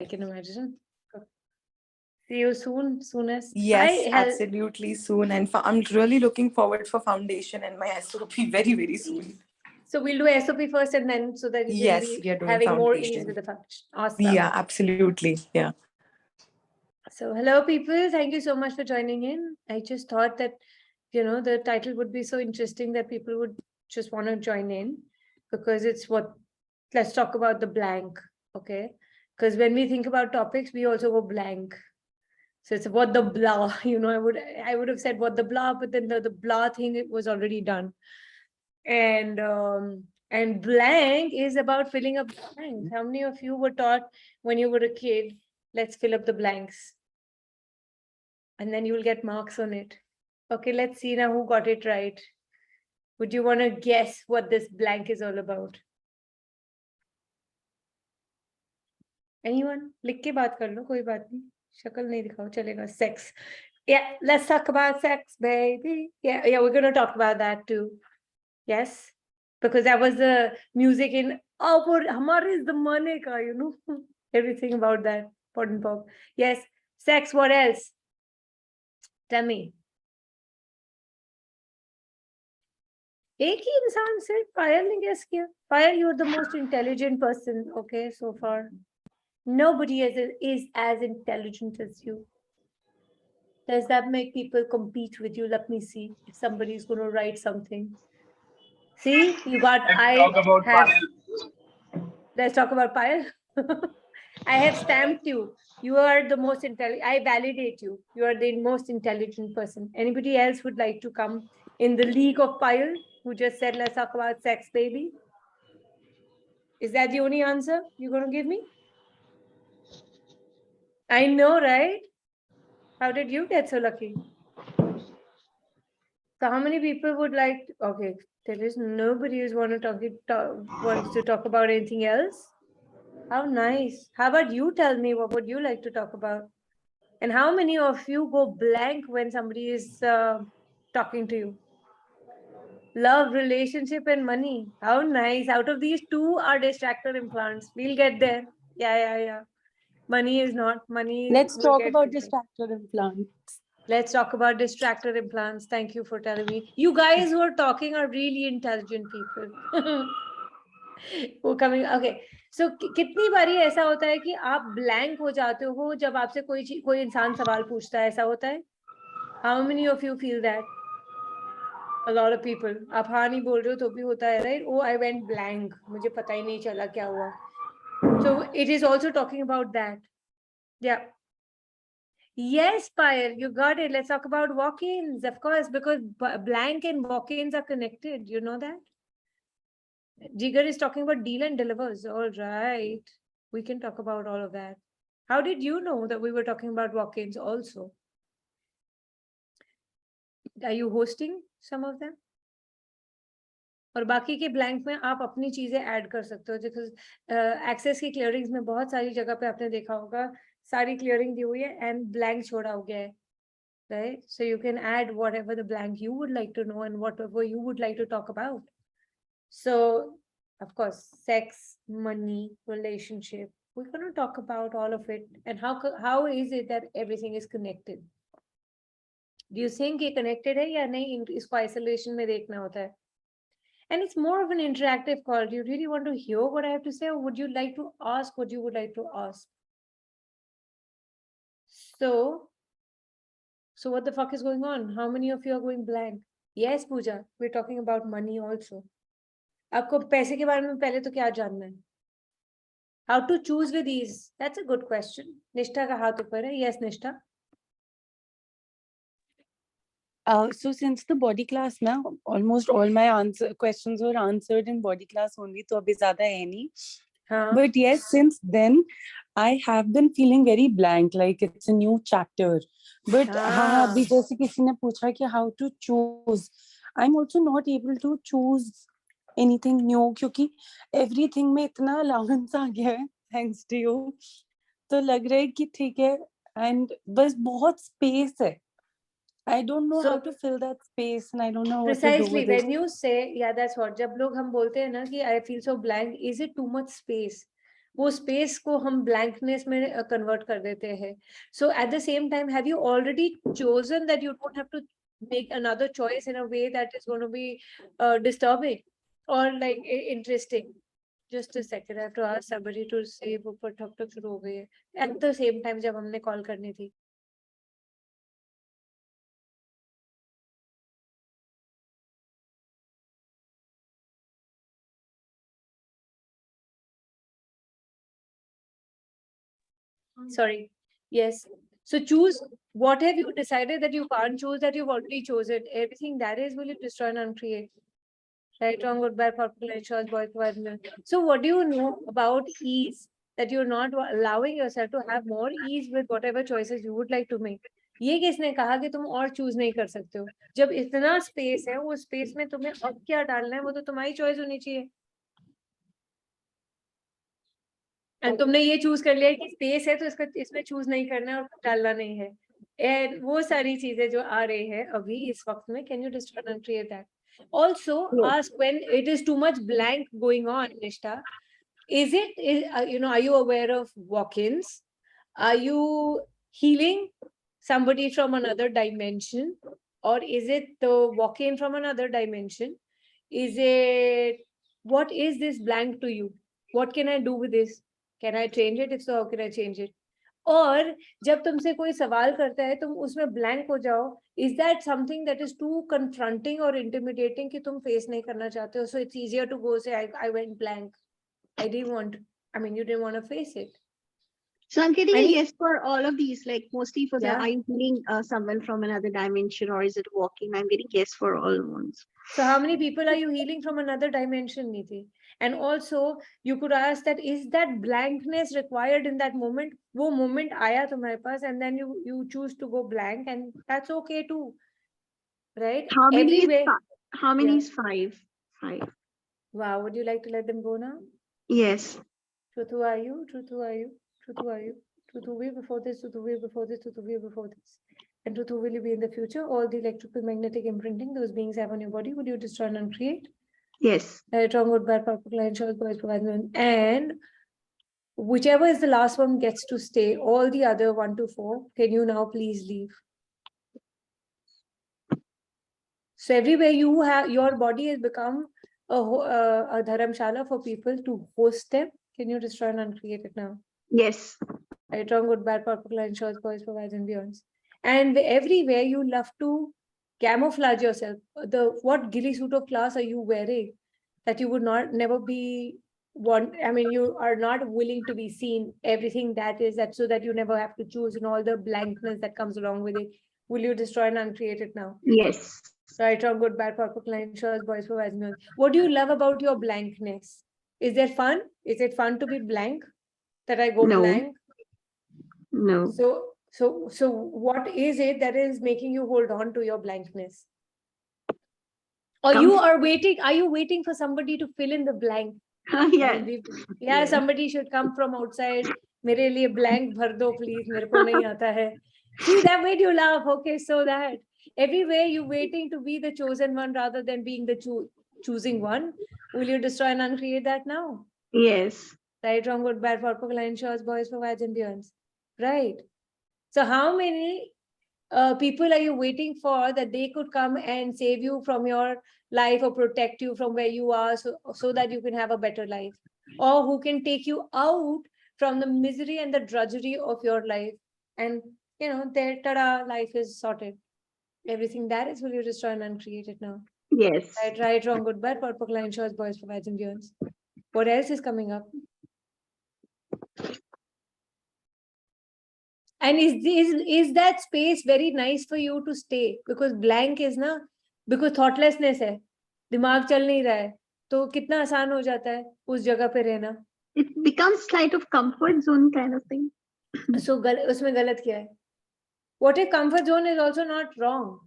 I can imagine. See you soonest. Yes, absolutely soon. And I'm really looking forward for foundation and my SOP very, very soon. So we'll do SOP first and then so that you can be having more ease with the foundation. Awesome. Yeah, absolutely. Yeah. So hello people, thank you so much for joining in. I just thought that, the title would be so interesting that people would just want to join in because it's let's talk about the blank, okay? Because when we think about topics, we also go blank. So it's what the blah, I would have said what the blah, but then the blah thing, it was already done. And blank is about filling up blanks. How many of you were taught when you were a kid, let's fill up the blanks? And then you will get marks on it. Okay, let's see now who got it right. Would you want to guess what this blank is all about? Anyone? लिख के बात कर लो, कोई बात नहीं. शक्ल नहीं दिखाओ, चलेगा. Sex. Yeah, let's talk about sex, baby. Yeah, we're going to talk about that too. Yes, because that was the music in Hamare is the money ka, everything about that. Pot and pop. Yes, sex. What else? Tell me. एक ही इंसान से पायल ने guess किया. Payal, you're the most intelligent person, okay, so far. Nobody is as intelligent as you. Does that make people compete with you? Let me see if somebody is going to write something. See, you got. Let's talk about Payal. I have stamped you. You are the most intelligent. I validate you. You are the most intelligent person. Anybody else would like to come in the league of Payal, who just said, let's talk about sex, baby? Is that the only answer you're going to give me? I know, right? How did you get so lucky? So how many people would like to, okay, there is nobody who's wants to talk about anything else. How nice. How about you tell me what would you like to talk about? And how many of you go blank when somebody is talking to you? Love, relationship, and money. How nice. Out of these, two are distractor implants. We'll get there. Yeah. Money is not. Money. Let's talk about distractor implants. Let's talk about distractor implants. Thank you for telling me. You guys who are talking are really intelligent people. वो coming. Okay. So कितनी बारी ऐसा होता है कि आप blank हो जाते हो जब आपसे कोई इंसान सवाल पूछता है, ऐसा होता है? How many of you feel that? A lot of people. आप हाँ नहीं बोल रहे हो तो भी होता है, right? Oh, I went blank. मुझे पता ही नहीं चला क्या हुआ. So it is also talking about that. Yeah. Yes, Payal, you got it. Let's talk about walk-ins, of course, because blank and walk-ins are connected. You know that? Jigar is talking about deal and delivers. All right. We can talk about all of that. How did you know that we were talking about walk-ins also? Are you hosting some of them? और बाकी के blank में आप अपनी चीजें add कर सकते हो. बिकॉज एक्सेस की क्लियरिंग्स में बहुत सारी जगह पे आपने देखा होगा सारी क्लियरिंग दी हुई है एंड ब्लैंक छोड़ा हो गया है, right? So you can add whatever the blank you would like to know and whatever you would like to talk about. So of course, sex, money, relationship, we're going to talk about all of it. And how is it that everything is connected? Do you think ये connected है या नहीं? इसको isolation में देखना होता है. And it's more of an interactive call. Do you really want to hear what I have to say, or would you like to ask what you would like to ask? So what the fuck is going on? How many of you are going blank? Yes, Pooja, we're talking about money also. आपको पैसे के बारे में पहले तो क्या जानना है? How to choose with ease? That's a good question. Nishta का हाथ ऊपर है. Yes, Nishta. So since the body class now, almost all my questions were answered in body class only, तो अभी ज़्यादा है नहीं. But yes, since then, I have been feeling very blank, like it's a new chapter. But हाँ, अभी जैसे किसी ने पूछा कि how to choose, I'm also not able to choose anything new क्योंकि everything में इतना allowance आ गया है, thanks to you. तो लग रहा है कि ठीक है, and बस बहुत space है. I don't know how to fill that space and I don't know what to do with it. Precisely, when you say, yeah, that's what, जब लोग हम बोलते हैं ना कि I feel so blank, is it too much space? वो space को हम ब्लैंकनेस में कन्वर्ट कर देते हैं. So at the same time, have you already chosen that you don't have to make another choice in a way that is going to be disturbing or like interesting? Just a second, I have to ask somebody to say वो पर ठक ठक शुरू हो गई है. At the same time जब हमने कॉल करनी थी. Sorry. Yes. So choose. What have you decided that you can't choose that you've already chosen? Everything that is, will you destroy and uncreate? Right, wrong, good, bad, popular, choice, boy, boy. So what do you know about ease? That you're not allowing yourself to have more ease with whatever choices you would like to make. ये किसने कहा कि तुम और choose नहीं कर सकते हो? जब इतना स्पेस है, वो स्पेस में तुम्हें अब क्या डालना है, वो तो तुम्हारी चॉइस होनी चाहिए. एंड तुमने ये चूज कर लिया कि स्पेस है तो इसका इसमें चूज नहीं करना है और डालना नहीं है. एंड वो सारी चीजें जो आ रही है अभी इस वक्त में, can you just create that? Also ask when it is too much blank going on, Nishta. Is are you aware of walk-ins? Are you healing somebody from another dimension? Or is it the walk-in from another dimension? Is it, what is this blank to you? What can I do with this? Can I change it? If so, how can I change it? और जब तुमसे कोई सवाल करता है तुम उसमें blank हो जाओ, is that something that is too confronting और इंटिमिडेटिंग कि तुम फेस नहीं करना चाहते हो? So it's easier to go से I went blank. I didn't want, I mean you didn't want to face it. So I'm getting a yes for all of these, like mostly for the Yeah. are you healing someone from another dimension or is it walking? I'm getting yes for all ones. So how many people are you healing from another dimension, Niti? And also you could ask that, is that blankness required in that moment? वो moment आया तुम्हारे पास and then you choose to go blank, and that's okay too, right? How many Everywhere. how many Yeah. is five? Five. Wow, would you like to let them go now? Yes. Truth, who are you? Truth, who are you? Truth, who are you? Truth, who were you before this? Truth, who were you before this? Truth, who were you before this? And truth, who will you be in the future? All the electrical magnetic imprinting those beings have on your body, would you destroy and uncreate? Yes. Right, wrong, good, bad, purple, line, short, boys, provide, and whichever is the last one gets to stay. All the other 1 to 4, can you now please leave? So everywhere you have, your body has become a dharamshala for people to host them. Can you destroy and uncreate it now? Yes. Right, wrong, good, bad, purple, line, short, boys, provide, and beyonds. And everywhere you love to camouflage yourself. What ghillie suit of class are you wearing that you would never be one? I mean, you are not willing to be seen. Everything that is that, so that you never have to choose, and all the blankness that comes along with it. Will you destroy and uncreate it now? Yes. Right, wrong, good, bad, purple, line, short, boys, provide, and beyonds. What do you love about your blankness? Is there fun? Is it fun to be blank? That I go No. blank? No. So what is it that is making you hold on to your blankness? Or you are waiting for somebody to fill in the blank? Yeah. Yeah, somebody should come from outside. मेरे लिए blank भर दो please, मेरे को नहीं आता है. See, that made you laugh. Okay, so that everywhere you waiting to be the chosen one rather than being the choosing one. Will you destroy and uncreate that now? Yes. Right, wrong, good, bad, purple, line, shorts, boys, provides, and beyonds. Right. So how many people are you waiting for that they could come and save you from your life or protect you from where you are, so that you can have a better life? Or who can take you out from the misery and the drudgery of your life? And their tada, life is sorted. Everything that is, will you destroy and uncreate it now? Yes. Right, wrong, good, bad, purple, line, shorts, boys, provides, and beyonds. What else is coming up? And is that space very nice for you to stay? Because blank is na, because thoughtlessness है, दिमाग चल नहीं रहा है, तो कितना आसान हो जाता है उस जगह पे रहना. It becomes kind of comfort zone kind of thing. So उसमें गलत क्या है? What if comfort zone is also not wrong?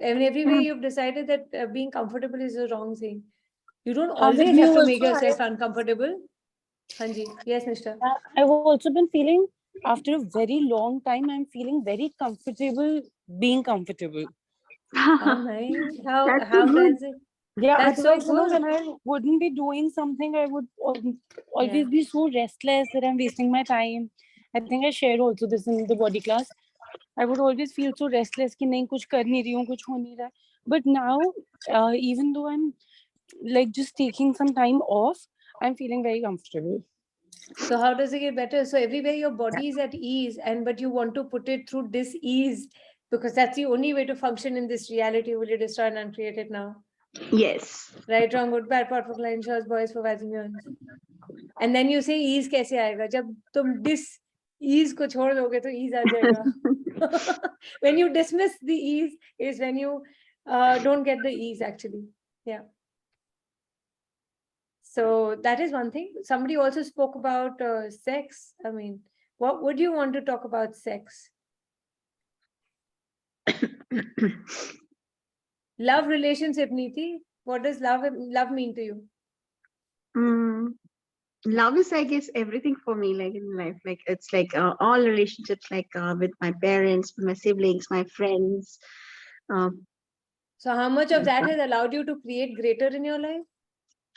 I mean, everywhere you've decided that being comfortable is a wrong thing. You don't always have to make yourself uncomfortable. Hanji, yes, Nishta. I've also been feeling, after a very long time, I'm feeling very comfortable being comfortable. How nice. How That's so good. fancy. Yeah, That's so otherwise, good. when I wouldn't be doing something, I would always be so restless that I'm wasting my time. I think I shared also this in the body class. I would always feel so restless कि नहीं कुछ कर नहीं रही हूँ, कुछ हो नहीं रहा. But now, even though I'm like just taking some time off, I'm feeling very comfortable. So how does it get better? So everywhere your body is at ease, but you want to put it through dis-ease, because that's the only way to function in this reality. Will you destroy and uncreate it now? Yes. Right, wrong, good, bad, part for client, shows, boys for guys and girls. And then you say ease कैसे आएगा? जब तुम dis-ease को छोड़ दोगे तो ease आ जाएगा. When you dismiss the ease is when you don't get the ease actually. Yeah. So that is one thing. Somebody also spoke about sex. I mean, what would you want to talk about sex? Love, relationship, Neeti. What does love mean to you? Love is, I guess, everything for me, like in life. Like it's like all relationships, like with my parents, with my siblings, my friends. So how much of that has allowed you to create greater in your life?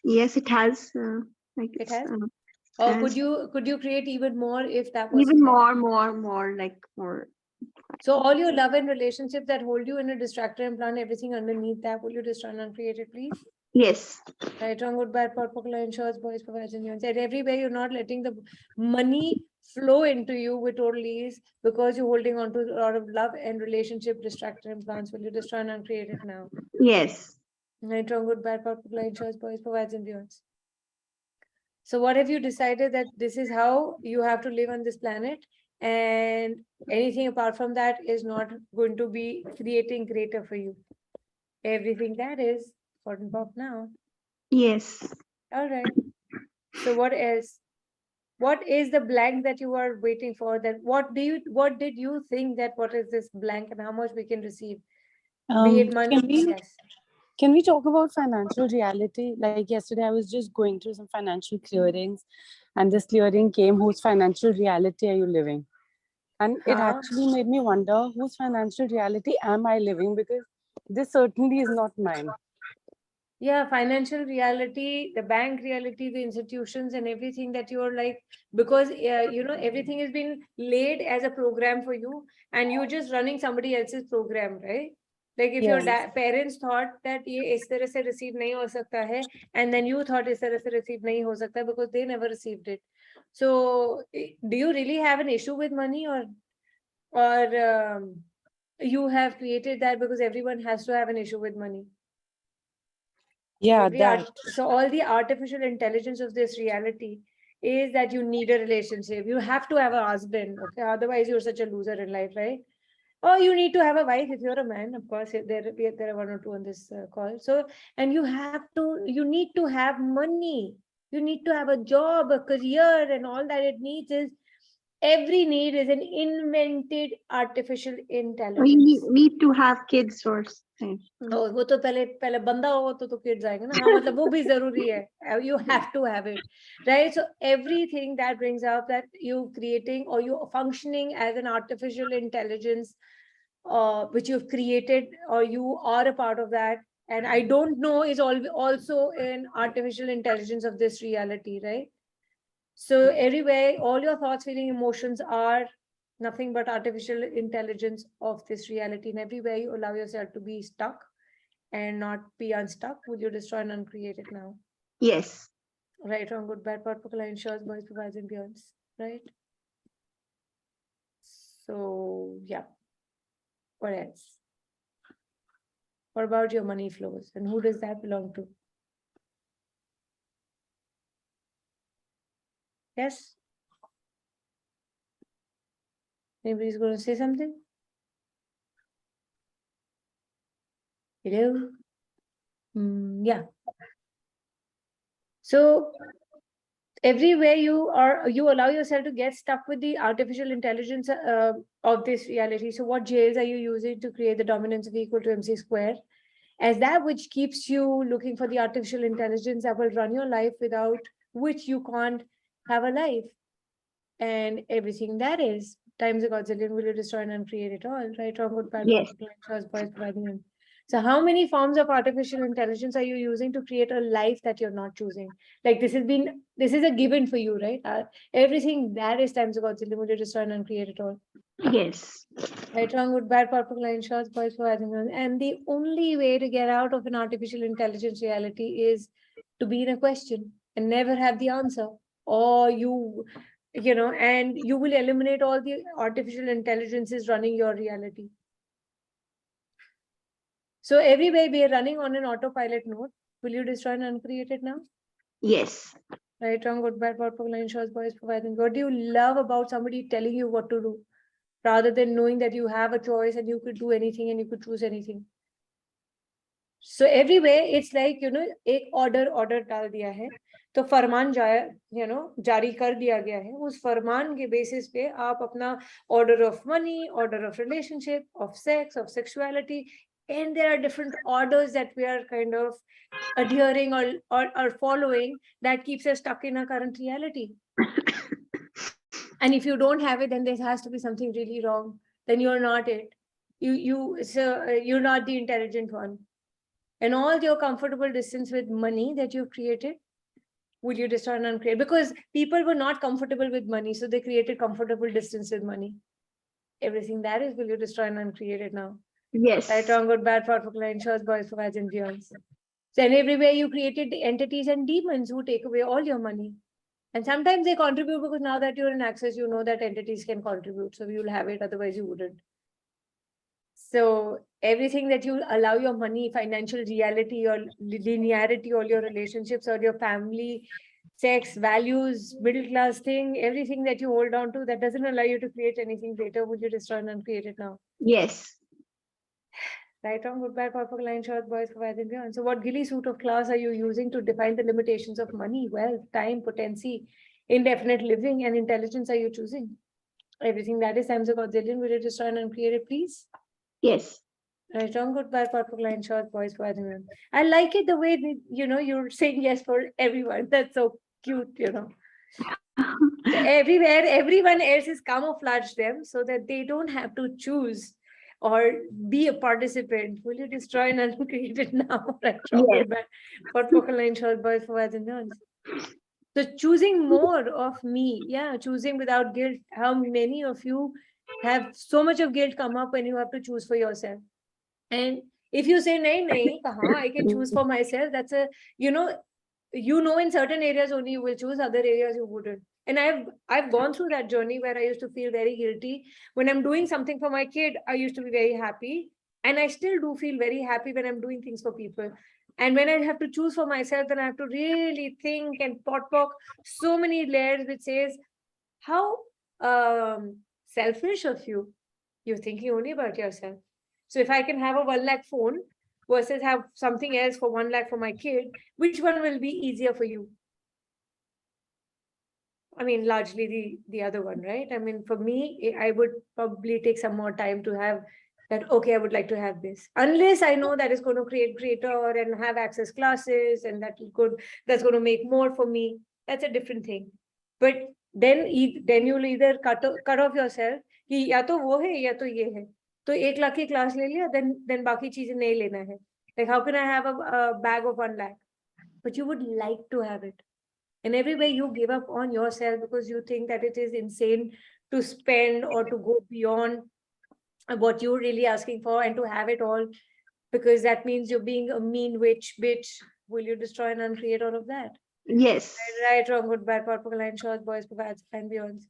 Yes, it has. Like It has. Or could you create even more if that was even more, like more. So all your love and relationships that hold you in a distractor and plan everything underneath that, will you destroy and uncreate it, please? Yes. Right, wrong, good, bad, popular, insurance, boys, provision, and everywhere you're not letting the money flow into you with total ease because you're holding on to a lot of love and relationship distractor implants. Will you destroy and uncreate it now? Yes. Right, wrong, good, bad, popular, insurance, boys, provides and beyond. So what have you decided that this is how you have to live on this planet, and anything apart from that is not going to be creating greater for you? Everything that is important pop now. Yes. All right. So what else? What is the blank that you are waiting for? That what did you think that what is this blank and how much we can receive? Be it money. Yes. Can we talk about financial reality? Like yesterday, I was just going through some financial clearings, and this clearing came, whose financial reality are you living? And it actually made me wonder, whose financial reality am I living? Because this certainly is not mine. Yeah, financial reality, the bank reality, the institutions and everything that you're like, because everything has been laid as a program for you and you're just running somebody else's program, right? Like if your parents thought that ये इस तरह से receive नहीं हो सकता है, and then you thought इस तरह से receive नहीं हो सकता because they never received it. So do you really have an issue with money, or you have created that because everyone has to have an issue with money? Yeah, so all the artificial intelligence of this reality is that you need a relationship. You have to have a husband, okay? Otherwise, you're such a loser in life, right? Or you need to have a wife if you're a man. Of course, there are one or two on this call. So, and you need to have money. You need to have a job, a career, and all that it needs is every need is an invented artificial intelligence. You need to have kids or something. वो तो पहले बंदा होगा तो kids आएंगे ना. हाँ, मतलब वो भी जरूरी है. You have to have it, right? So everything that brings up that you creating or you functioning as an artificial intelligence, which you've created or you are a part of that, and I don't know is also an artificial intelligence of this reality, right? So everywhere, all your thoughts, feeling, emotions are nothing but artificial intelligence of this reality. And everywhere you allow yourself to be stuck and not be unstuck, will you destroy and uncreate it now? Yes. Right, wrong, good, bad, particular, insurance, boys, provides, and beyonds. Right? So, yeah. What else? What about your money flows? And who does that belong to? Yes? Anybody's going to say something? Hello? Yeah. So everywhere you allow yourself to get stuck with the artificial intelligence of this reality. So what jails are you using to create the dominance of equal to MC square as that which keeps you looking for the artificial intelligence that will run your life, without which you can't have a life? And everything that is times a godzillion, will you destroy and uncreate it all? Right, wrong, good, bad, yes. boys, providing them. So how many forms of artificial intelligence are you using to create a life that you're not choosing? Like this is a given for you, right? Everything that is times of Godzilla, will you destroy and uncreate it all? Yes. Right, wrong, good, bad, purple line, shots, boys, for and the only way to get out of an artificial intelligence reality is to be in a question and never have the answer, or and you will eliminate all the artificial intelligences running your reality. So everywhere we are running on an autopilot mode. Will you destroy and uncreate it now? Yes. Right, wrong, good, bad, purple line, shots, boys, providing. What do you love about somebody telling you what to do, rather than knowing that you have a choice and you could do anything and you could choose anything? So everywhere it's like, एक order डाल दिया है, तो फरमान जारी कर दिया गया है, उस फरमान के बेसिस पे आप अपना order of money, order of relationship, of sex, of sexuality, and there are different orders that we are kind of adhering or following that keeps us stuck in our current reality. And if you don't have it, then there has to be something really wrong. Then you're not it. You're not the intelligent one. And all your comfortable distance with money that you've created, will you destroy and uncreate? Because people were not comfortable with money, so they created comfortable distance with money. Everything that is, will you destroy and uncreate it now? Yes. Right, wrong, good, bad, for client, shows, boys, for guys, and beyonds. So, and everywhere you created entities and demons who take away all your money. And sometimes they contribute because now that you're in access, you know that entities can contribute. So you'll have it, otherwise you wouldn't. So everything that you allow your money, financial reality, or linearity, all your relationships, or your family, sex, values, middle class thing, everything that you hold on to that doesn't allow you to create anything greater, would you destroy and uncreate it now? Yes. Right, wrong, good, bad, purple line, short, boys, for and beyond. So what ghillie suit of class are you using to define the limitations of money, wealth, time, potency, indefinite living, and intelligence are you choosing? Everything that is times a godzillion, will you destroy and uncreate it, please? Yes. Right, wrong, good, bad, purple line, short, boys, for and beyond. I like it the way that, you're saying yes for everyone. That's so cute, So everywhere, everyone else is camouflaged them so that they don't have to choose or be a participant. Will you destroy and uncreate it now? Right, wrong, Yes. good, bad, purple line, short, boys, for and beyond. So choosing more of me, choosing without guilt. How many of you have so much of guilt come up when you have to choose for yourself? And if you say, nahi, I can choose for myself, that's in certain areas only you will choose, other areas you wouldn't. And I've gone through that journey where I used to feel very guilty. When I'm doing something for my kid, I used to be very happy. And I still do feel very happy when I'm doing things for people. And when I have to choose for myself, then I have to really think and pock so many layers, which says, how selfish of you. You're thinking only about yourself. So if I can have a 1 lakh phone versus have something else for 1 lakh for my kid, which one will be easier for you? I mean, largely the other one, right? I mean, for me, I would probably take some more time to have that, okay, I would like to have this. Unless I know that is going to create greater and have access classes and that's going to make more for me. That's a different thing. But then you'll either cut off yourself कि या तो वो है या तो ये है. तो 1 लाख की क्लास ले लिया, then बाकी चीजें नहीं लेना है. Like, how can I have a bag of 1 lakh? But you would like to have it. And everywhere you give up on yourself because you think that it is insane to spend or to go beyond what you're really asking for and to have it all, because that means you're being a mean witch, bitch. Will you destroy and uncreate all of that? Yes. Right, wrong, good, bad, purple line, shorts, boys, provides, and beyond.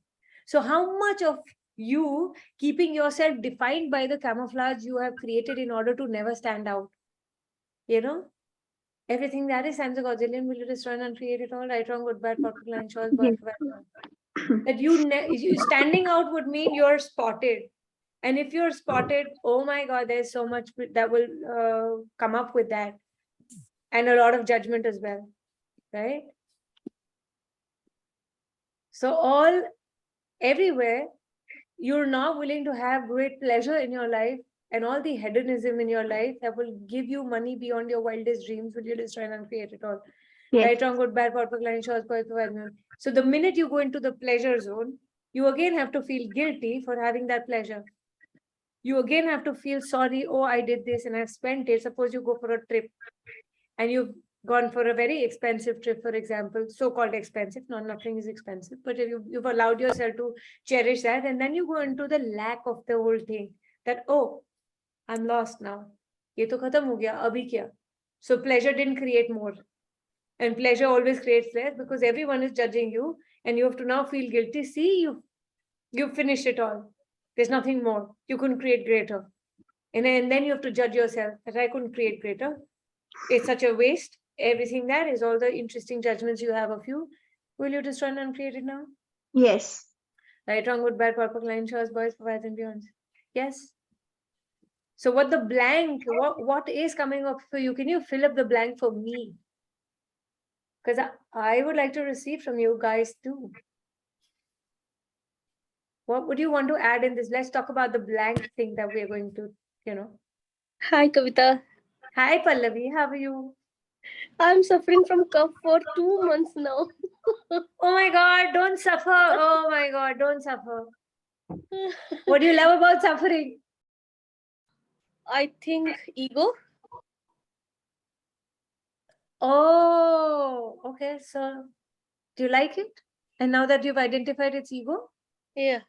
So how much of you keeping yourself defined by the camouflage you have created in order to never stand out? Everything that is times a godzillion, will you destroy and uncreate it all? Right, wrong, good, bad, purple line, shorts, boys, provides. That you standing out would mean you're spotted. And if you're spotted, oh my God, there's so much that will come up with that. And a lot of judgment as well, right? So everywhere, you're now willing to have great pleasure in your life and all the hedonism in your life that will give you money beyond your wildest dreams. Will you destroy and uncreate it all? Yes. Right, wrong, good, bad, purple line, shorts, boys, provides. So the minute you go into the pleasure zone, you again have to feel guilty for having that pleasure. you again have to feel sorry. Oh, I did this and I've spent it. Suppose you go for a trip and you've gone for a very expensive trip, for example, so-called expensive, nothing is expensive, but if you've allowed yourself to cherish that, and then you go into the lack of the whole thing, that, oh, I'm lost now. Ye to khatam ho gaya, abhi kya? So pleasure didn't create more. And pleasure always creates less because everyone is judging you and you have to now feel guilty. See, you've finished it all. There's nothing more. You couldn't create greater. And then you have to judge yourself that I couldn't create greater. It's such a waste. Everything that is all the interesting judgments you have of you. Will you destroy and uncreate it now? Yes. Right, wrong, good, bad, purple, line, shows, boys, provides, and beyond. Yes. So what the blank, what is coming up for you? Can you fill up the blank for me? Because I would like to receive from you guys too. What would you want to add in this? Let's talk about the blank thing that we are going to, Hi, Kavita. Hi, Pallavi. How are you? I'm suffering from cough for 2 months now. Oh my God, don't suffer. Oh my God, don't suffer. What do you love about suffering? I think ego. Oh, okay. So do you like it? And now that you've identified its ego, Yeah.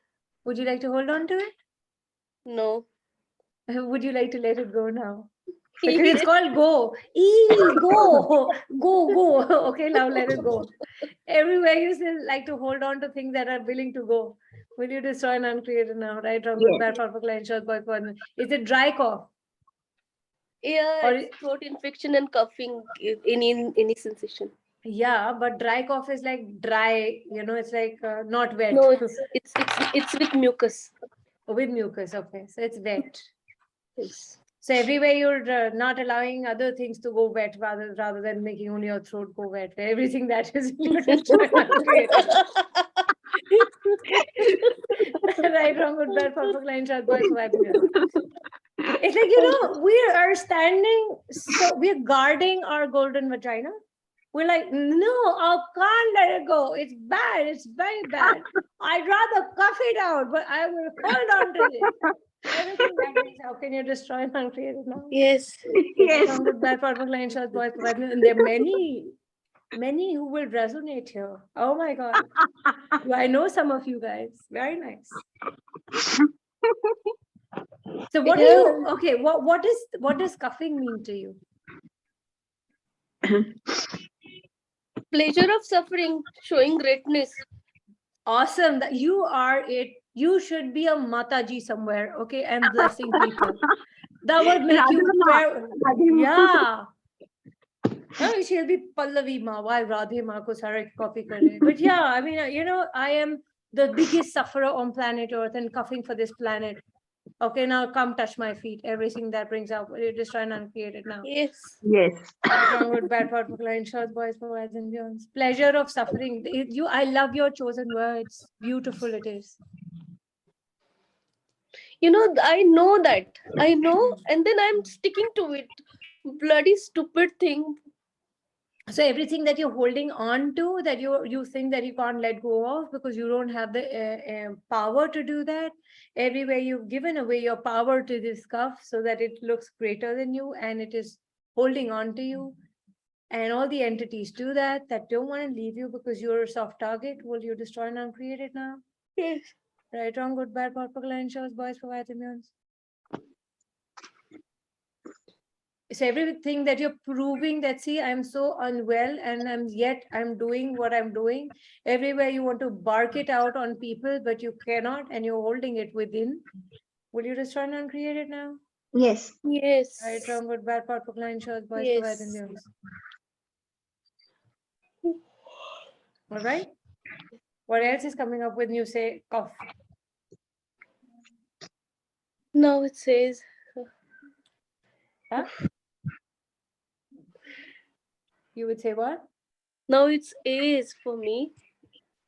would you like to hold on to it? No. Would you like to let it go now? Because it's called go. Go. Go. Okay, now let it go. Everywhere you still like to hold on to things that are willing to go. Will you destroy and uncreate it now? Right, wrong, good, bad, powerful, client, short, boy, partner. Is it dry cough? Yeah, Or it's throat infection and coughing, any sensation. yeah, but dry cough is like dry, it's like not wet. No, it's with mucus. With mucus, okay. So it's wet. Yes. So everywhere you're not allowing other things to go wet rather than making only your throat go wet. Everything that is right, wrong, good, bad, perfect, line, short, boys, vibe. It's like, we are standing, so we're guarding our golden vagina. We're like, no, I can't let it go. It's bad. It's very bad. I'd rather cough it out, but I will hold on to it. Everything that means, how can you destroy and uncreate it now? Yes. Yes. Wrong, good, bad, perfect, line, short, boys, and there are many who will resonate here. Oh my God. I know some of you guys. Very nice. So what do you, okay, what does cuffing mean to you? Pleasure of suffering, showing greatness. Awesome. That you are it. You should be a Mataji somewhere, okay, and blessing people. That would make you yeah. No, she'll be Pallavi Ma. Why Radhe Ma ko sara copy kare. But yeah, I mean, I am the biggest sufferer on planet Earth and coughing for this planet. Okay, now come touch my feet. Everything that brings out, you're just trying to uncreate it now. Yes. Yes. Wrong, good, bad, powerful, line, short, boys, provides, and beyond. Pleasure of suffering. I love your chosen words. Beautiful it is. I know that. I know, and then I'm sticking to it. Bloody stupid thing. So everything that you're holding on to, that you think that you can't let go of because you don't have the power to do that, everywhere you've given away your power to this cuff so that it looks greater than you and it is holding on to you. And all the entities do that don't want to leave you because you're a soft target. Will you destroy and uncreate it now? Yes. Right, wrong, good, bad, purple, line, shows, boys, provide immunes. So everything that you're proving that, see, I'm so unwell and yet I'm doing what I'm doing. Everywhere you want to bark it out on people, but you cannot, and you're holding it within. Will you destroy and uncreate it now? Yes. Yes. Right, wrong, good, bad, purple, line, shows, boys, Yes. provide immunes. All right. What else is coming up when you say cough? Now it says. Huh? You would say what? Now it's is for me.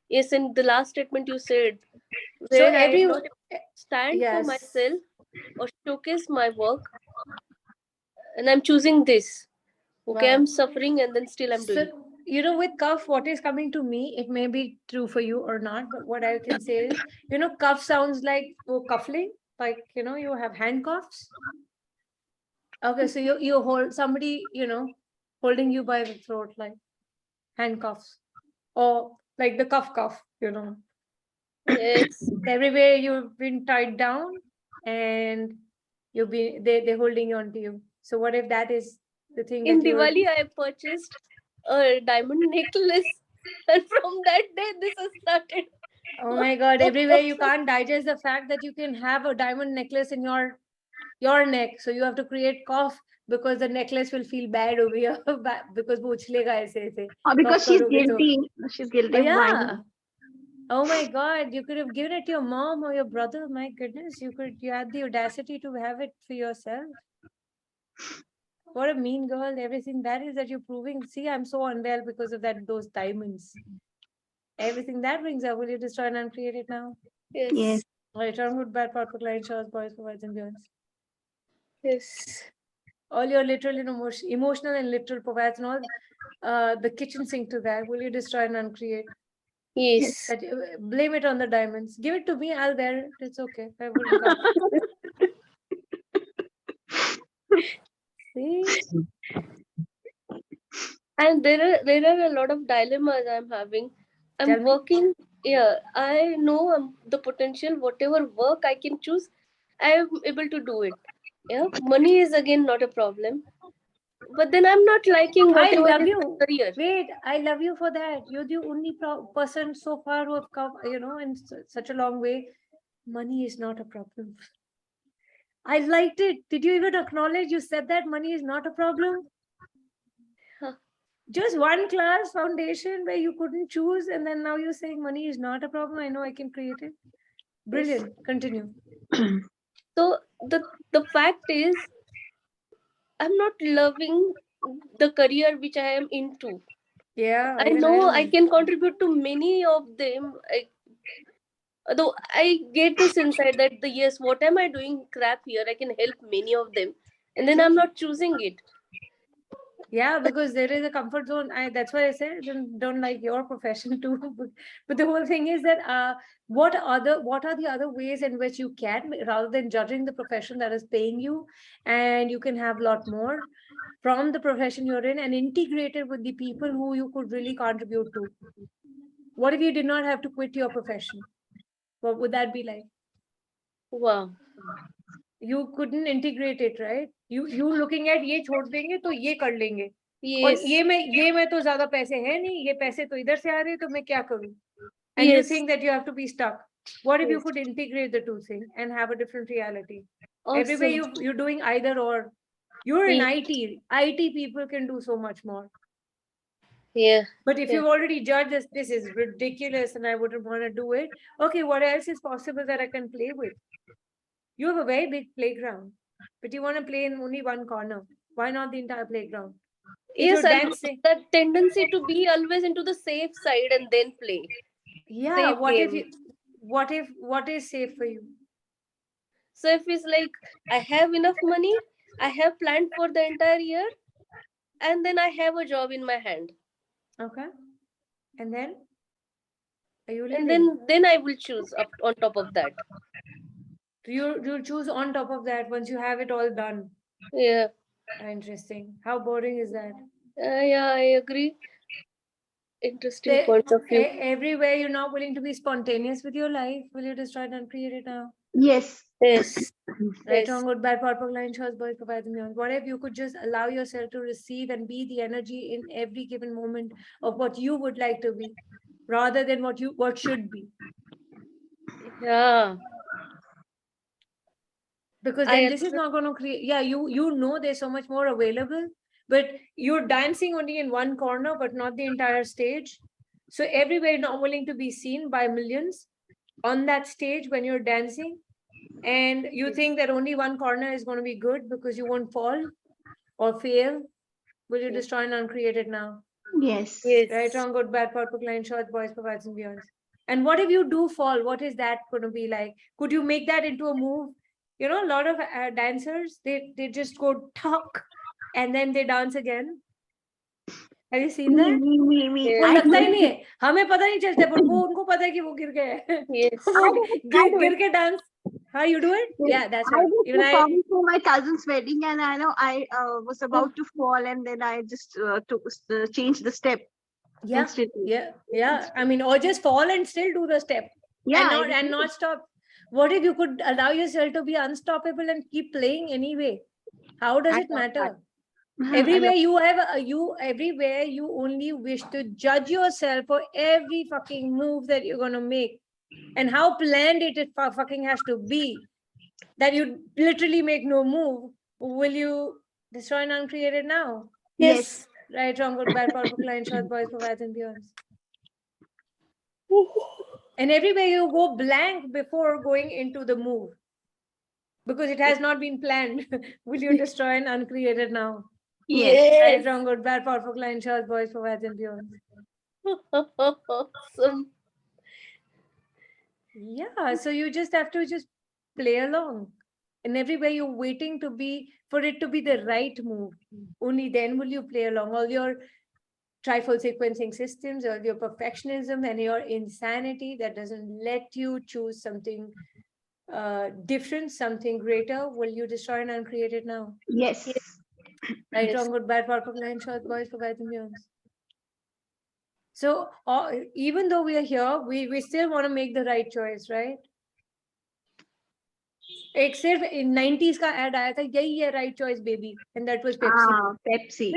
Yes, and the last statement you said, So where I am not stand for yes. myself or showcase my work, and I'm choosing this. Okay, Wow. I'm suffering and then still I'm doing. So, with cough, what is coming to me, it may be true for you or not, but what I can say is, cough sounds like cuffling, like, you have handcuffs. Okay, so you hold somebody, holding you by the throat, like handcuffs, or like the cuff, Yes. Everywhere you've been tied down, and they're holding on to you. So what if that is the thing In that you're... Diwali, I purchased a diamond necklace, and from that day, this has started. Oh my God, everywhere you can't digest the fact that you can have a diamond necklace in your neck. So you have to create cough, because the necklace will feel bad over here because वो उछलेगा ऐसे ऐसे. Because Cough she's करोगे तो. guilty. She's guilty Oh of buying. yeah. Oh my God, you could have given it to your mom or your brother. My goodness, you had the audacity to have it for yourself. What a mean girl. Everything that you're proving. See, I'm so unwell because of those diamonds. Everything that brings up, will you destroy and uncreate it now? Yes. Right, wrong, good, bad, part, line, shows, boys, provides, and beyond. Yes. All your literal and emotional and literal provides and all the kitchen sink to that. Will you destroy and uncreate? Yes. Blame it on the diamonds. Give it to me. I'll wear it. It's okay. I wouldn't come. See? And there are a lot of dilemmas I'm having. Tell I'm me. working. Yeah, I know the potential. Whatever work I can choose, I am able to do it. Yeah, money is again not a problem. But then I'm not liking I whatever love is you. my career. Wait, I love you for that. You're the only person so far who have come, in such a long way. Money is not a problem. I liked it. Did you even acknowledge you said that money is not a problem? Huh. Just one class foundation where you couldn't choose, and then now you're saying money is not a problem. I know I can create it. Brilliant. Yes. Continue. So the fact is, I'm not loving the career which I am into. Yeah, I even know I know. can contribute to many of them. Though I get this insight that yes, what am I doing crap here? I can help many of them, and then I'm not choosing it. Yeah, because there is a comfort zone. That's why I said don't like your profession too. But the whole thing is that what are the other ways in which you can, rather than judging the profession that is paying you, and you can have a lot more from the profession you're in and integrate it with the people who you could really contribute to. What if you did not have to quit your profession? What would that be like? Wow. You couldn't integrate it, right? You looking at ये छोड़ देंगे तो ये कर लेंगे, और Yes. ये में तो ज्यादा पैसे है नहीं, ये पैसे तो इधर से आ रहे, तो मैं क्या करूं? And you Yes. think that you have to be stuck. What if you Yes. could integrate the two things and have a different reality? Awesome. Everywhere you're doing either or. You're in Yeah. IT. IT people can do so much more. Yeah. But if Yeah. you've already judged this is ridiculous and I wouldn't want to do it, okay, what else is possible that I can play with? You have a very big playground, but you want to play in only one corner. Why not the entire playground? If Yes, you're and dancing, that tendency to be always into the safe side and then play. yeah. Safe game. What is safe for you? So if it's like I have enough money, I have planned for the entire year, and then I have a job in my hand, Okay, and then are you and living? then I will choose up on top of that. You'll choose on top of that once you have it all done. Yeah. Interesting. How boring is that? Yeah, I agree. Interesting point of view. Everywhere you're not willing to be spontaneous with your life, will you just try and create it now? Yes. Yes. Right, Yes. wrong, good, bad, purple line, shows, boys, provide them beyond. What if you could just allow yourself to receive and be the energy in every given moment of what you would like to be, rather than what should be? Yeah. Because then this is not going to create. Yeah, you know there's so much more available, but you're dancing only in one corner, but not the entire stage. So everywhere not willing to be seen by millions on that stage when you're dancing, and you think that only one corner is going to be good because you won't fall or fail. Will you destroy and uncreate it now? Yes. Yes. Right, wrong, good, bad, purple, line, short, boys, provides and beyond. And what if you do fall? What is that going to be like? Could you make that into a move? You know, a lot of dancers, they just go talk and then they dance again. Have you seen that? Me. वो Yes. लगता ही नहीं है, हमें पता नहीं चलता, पर वो उनको पता है कि वो गिर गए हैं. Yes. वो गिर के dance How you do it? Yeah, that's I right. was Even performing for my cousin's wedding, and I know I was about to fall, and then I just changed the step instantly. Yeah. I mean, or just fall and still do the step, Yeah, and not stop. What if you could allow yourself to be unstoppable and keep playing anyway? How does I it love matter? that. Everywhere you have everywhere you only wish to judge yourself for every fucking move that you're gonna make, and how planned it fucking has to be that you literally make no move. Will you destroy and uncreate it now? Yes. Right, wrong, good, bad, powerful, client, short, boys, provides, and beyond. And everywhere you go blank before going into the move because it has not been planned. Will you destroy and uncreate it now? Yes. Right, wrong, good, bad, powerful, client, short, boys, provides, and beyond. Awesome. Yeah, so you just have to just play along. And everywhere you're waiting to be for it to be the right move. Only then will you play along. All your trifold sequencing systems, all your perfectionism and your insanity that doesn't let you choose something different, something greater, will you destroy and uncreate it now? Yes. Right, Yes. wrong, good, bad, powerful, line, short, boys, provides, and beyond. So even though we are here, we still want to make the right choice, right? एक सिर्फ 90s का ad आया था, यही है right choice baby, and that was Pepsi. Pepsi.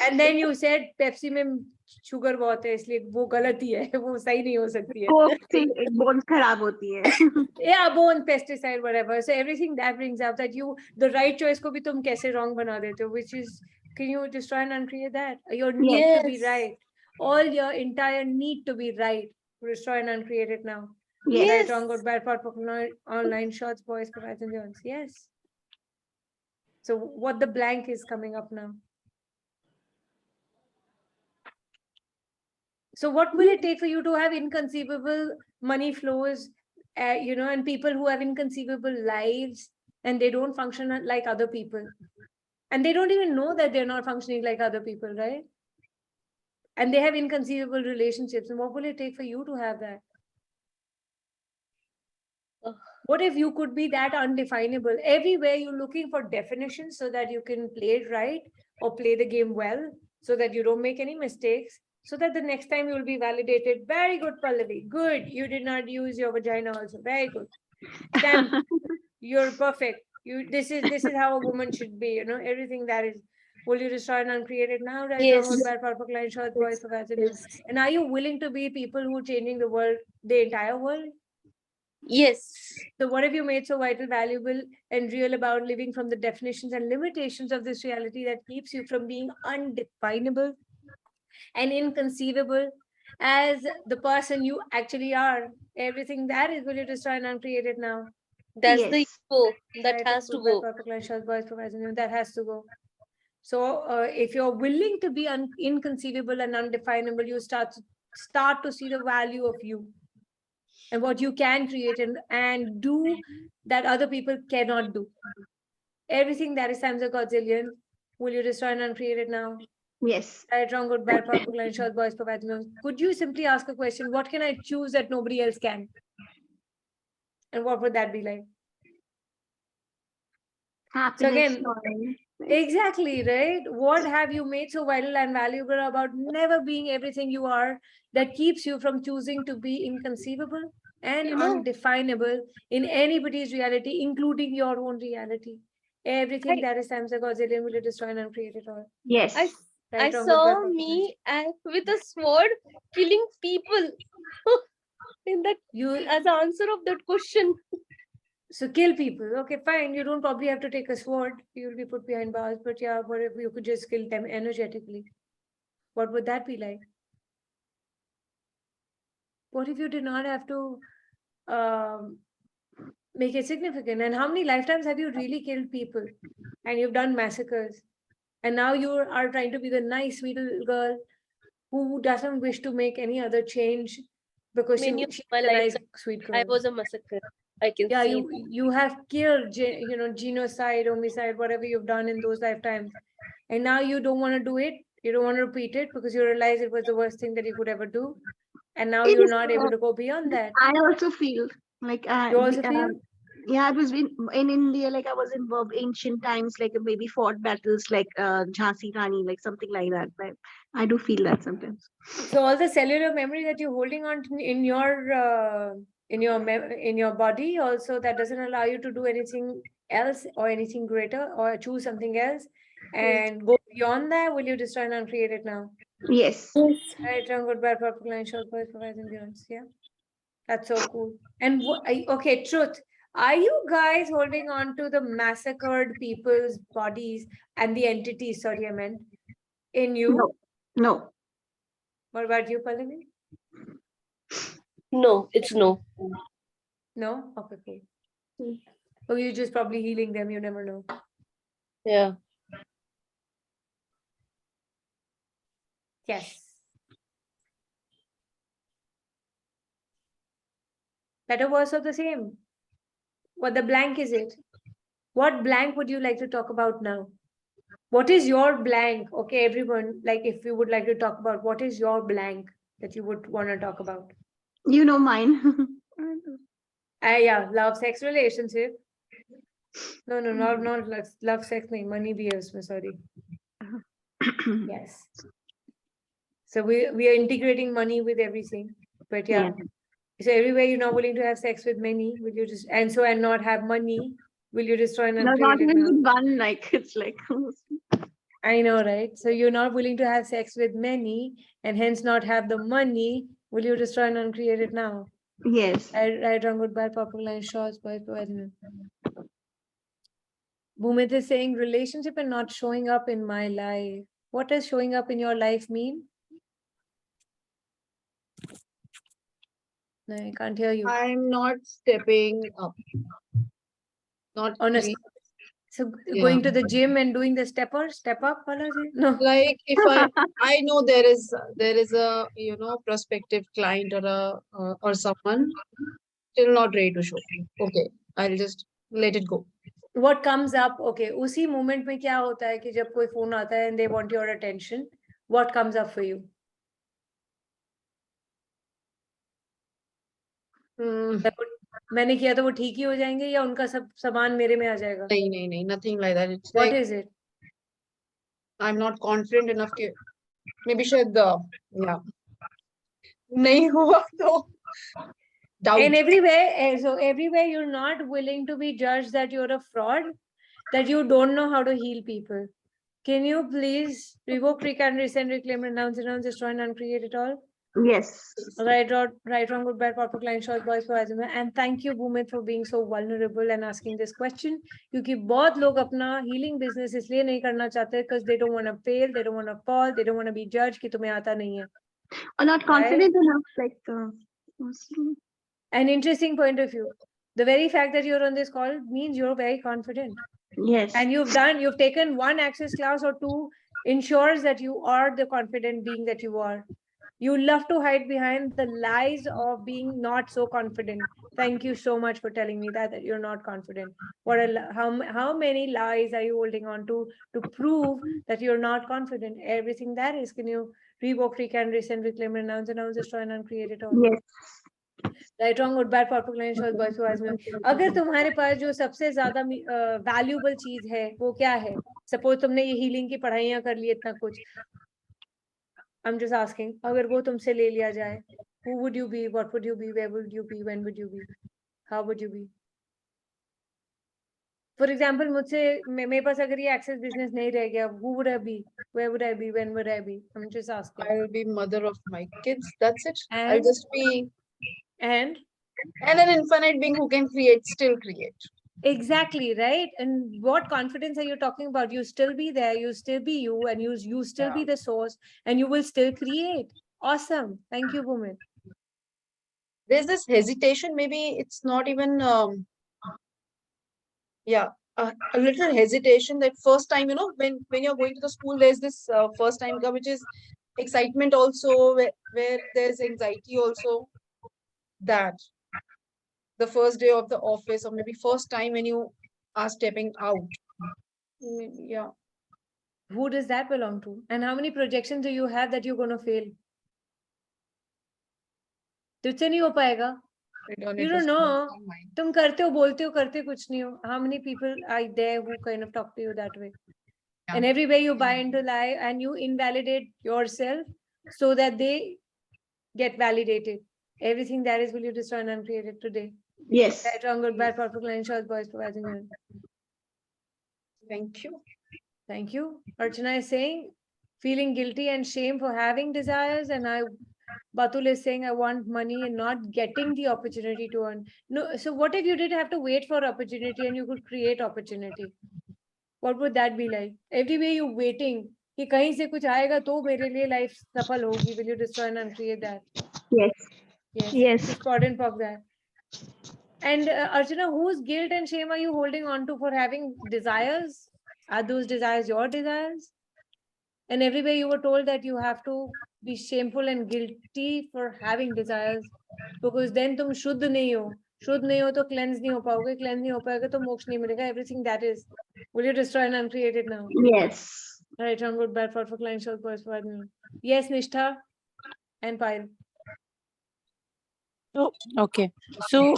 And then you said Pepsi में sugar बहुत है, इसलिए वो गलत ही है, वो सही नहीं हो सकती है. Coke से bones खराब होती है. Yeah, bone, pesticide, whatever. So everything that brings up that you, the right choice को भी तुम कैसे wrong बना देते हो, which is, can you just try and uncreate that? Your need to be right. All your entire need to be right. Destroy and uncreate it now. Yes. Right, wrong, good, bad, part, online, shorts, boys, provides, and beyond. Yes. So what the blank is coming up now? So what will it take for you to have inconceivable money flows, and people who have inconceivable lives and they don't function like other people, and they don't even know that they're not functioning like other people, right? And they have inconceivable relationships. And what will it take for you to have that? What if you could be that undefinable? Everywhere you're looking for definitions so that you can play it right or play the game well so that you don't make any mistakes, so that the next time you will be validated. Very good, Pallavi. Good. You did not use your vagina also. Very good. Stamp. You're perfect. This is how a woman should be, everything that is. Will you destroy and uncreate it now? Right, Yes. wrong, bad, powerful, client, short, boys, for and are you willing to be people who are changing the world, the entire world? Yes. So what have you made so vital, valuable, and real about living from the definitions and limitations of this reality that keeps you from being undefinable and inconceivable as the person you actually are? Everything that is, will you destroy and uncreate it now? That's Yes. the ego that Right, has to good, go. that has to go. So if you're willing to be inconceivable and undefinable, you start to see the value of you and what you can create and do that other people cannot do. Everything that is times a godzillion, will you destroy and uncreate it now? Yes. Right, wrong, good, bad, powerful, line, short, boys, provide. Could you simply ask a question? What can I choose that nobody else can? And what would that be like? Happiness. So again, exactly, right? What have you made so vital and valuable about never being everything you are that keeps you from choosing to be inconceivable and undefinable in anybody's reality, including your own reality? Everything that is times a godzillion, will you destroy and uncreate it all? Yes. I saw me with a sword killing people in that as an answer of that question. So kill people. Okay, fine. You don't probably have to take a sword. You'll be put behind bars. But yeah, what if you could just kill them energetically? What would that be like? What if you did not have to make it significant? And how many lifetimes have you really killed people? And you've done massacres. And now you are trying to be the nice, sweet little girl who doesn't wish to make any other change because she's a nice, sweet girl. I was a massacre. I can see. You have killed, genocide, homicide, whatever you've done in those lifetimes. And now you don't want to do it. You don't want to repeat it because you realize it was the worst thing that you could ever do. And now you're not able to go beyond that. I also feel like You also feel? Yeah, it was in India, like I was involved ancient times, like maybe fought battles like Jhansi Rani, like something like that. But I do feel that sometimes. So all the cellular memory that you're holding on to in your body also, that doesn't allow you to do anything else or anything greater or choose something else and go beyond that. Will you destroy and uncreate it now? Yes. Right, wrong, good, bad, purple line, short voice, provide endurance. Yeah, that's so cool. And okay, truth. Are you guys holding on to the massacred people's bodies and the entities? Sorry, I meant in you. No. No. What about you, Palini? No, it's no. No? Okay, cool. Hmm. Or you're just probably healing them, you never know. Yeah. Yes. Letter was of the same. What the blank is it? What blank would you like to talk about now? What is your blank? Okay, everyone, like if you would like to talk about what is your blank that you would want to talk about? You know mine. Yeah, love, sex, relationship. No, not love, sex, nahi, money bhi hai usme, sorry. Yes. So we are integrating money with everything. But yeah. So everywhere you're not willing to have sex with many, will you just and not have money, will you destroy and No, uncreate not it even now? with one, like it's like I know, right? So you're not willing to have sex with many and hence not have the money. Will you destroy and uncreate it now? yes. Right, wrong, goodbye, purple line, shorts, boys, boys. Bhumit is saying relationship and not showing up in my life. What does showing up in your life mean? No, I can't hear you. I'm not stepping up. Not Honestly. So going to the gym and doing the step up, wala ji? No. like if I know there is a prospective client or someone still not ready to show. Okay, I'll just let it go. What comes up? Okay, उसी moment में क्या होता है कि जब कोई phone आता है and they want your attention, what comes up for you? मैंने किया तो वो ठीक ही हो जाएंगे या उनका सब सामान मेरे में आ जाएगा? नहीं, nothing like that. It's What like is it? I'm not confident enough कि maybe शायद yeah नहीं हुआ तो doubt. And everywhere you're not willing to be judged that you're a fraud, that you don't know how to heal people. Can you please revoke, recant, rescind, reclaim, renounce, destroy, and uncreate it all? Yes. Right, wrong, good, bad, proper, client, short, boys, for asthma. And thank you, Bhumit, for being so vulnerable and asking this question. क्योंकि बहुत लोग अपना healing business इसलिए नहीं करना चाहते because they don't want to fail, they don't want to fall, they don't want to be judged कि तुम्हें आता नहीं है. Or not confident enough, like An interesting point of view. The very fact that you're on this call means you're very confident. yes. And you've taken one access class or two, ensures that you are the confident being that you are. You love to hide behind the lies of being not so confident. Thank you so much for telling me that you're not confident. How many lies are you holding on to prove that you're not confident? Everything that is, can you revoke, recant, rescind, reclaim, renounce, destroy, and uncreate it all? Yes. Right wrong good bad perfect line short boys voice में अगर तुम्हारे पास जो सबसे ज्यादा valuable चीज है वो क्या है? सपोज तुमने ये हीलिंग की पढ़ाइयां कर ली इतना कुछ, आई एम जस्ट आस्किंग, अगर वो तुमसे ले लिया जाए, who would you be, what would you be, where would you be, when would you be, how would you be? For example, मुझसे मेरे पास अगर ये एक्सेस बिजनेस नहीं रह गया, who would I be, where would I be, when would I be? I'm just asking. I'll be mother of my kids. That's it. And? I'll just be and an infinite being who can still create. Exactly, right? And what confidence are you talking about? You still be there, you still be you, and you still be the source, and you will still create. Awesome. Thank you, Bhumit. There's this hesitation. Maybe it's not even a little hesitation that first time, when you're going to the school, there's this first time which is excitement also, where there's anxiety also, that the first day of the office or maybe first time when you are stepping out. Yeah. Who does that belong to? And how many projections do you have that you're going to fail? तुझसे नहीं हो पाएगा. You don't know. तुम करते हो बोलते हो करते कुछ नहीं हो. How many people are there who kind of talk to you that way? And everywhere you buy into lie and you invalidate yourself so that they get validated. Everything that is, will you destroy and uncreate it today? Yes. Right, wrong, good, bad, perfect, line, short, boys, providing you. Thank you. Thank you. Archana is saying, feeling guilty and shame for having desires, and Batul is saying, I want money and not getting the opportunity to earn. No, so what if you did have to wait for opportunity and you could create opportunity? What would that be like? Everywhere you waiting, कि कहीं से कुछ आएगा तो मेरे लिए life सफल होगी. Will you destroy and uncreate that? Yes. Yes. Yes. Just important for that. And Archana, whose guilt and shame are you holding on to for having desires? Are those desires your desires? And everywhere you were told that you have to be shameful and guilty for having desires, because then तुम शुद्ध नहीं हो. शुद्ध नहीं हो तो cleanse नहीं हो पाओगे. Cleanse नहीं हो पाएगा तो मोक्ष नहीं मिलेगा. Everything that is, will you destroy and uncreate it now? Yes. Right, wrong, good, bad, for client, short, boys, for admin. Yes, Nishtha and Payal. So, okay. So,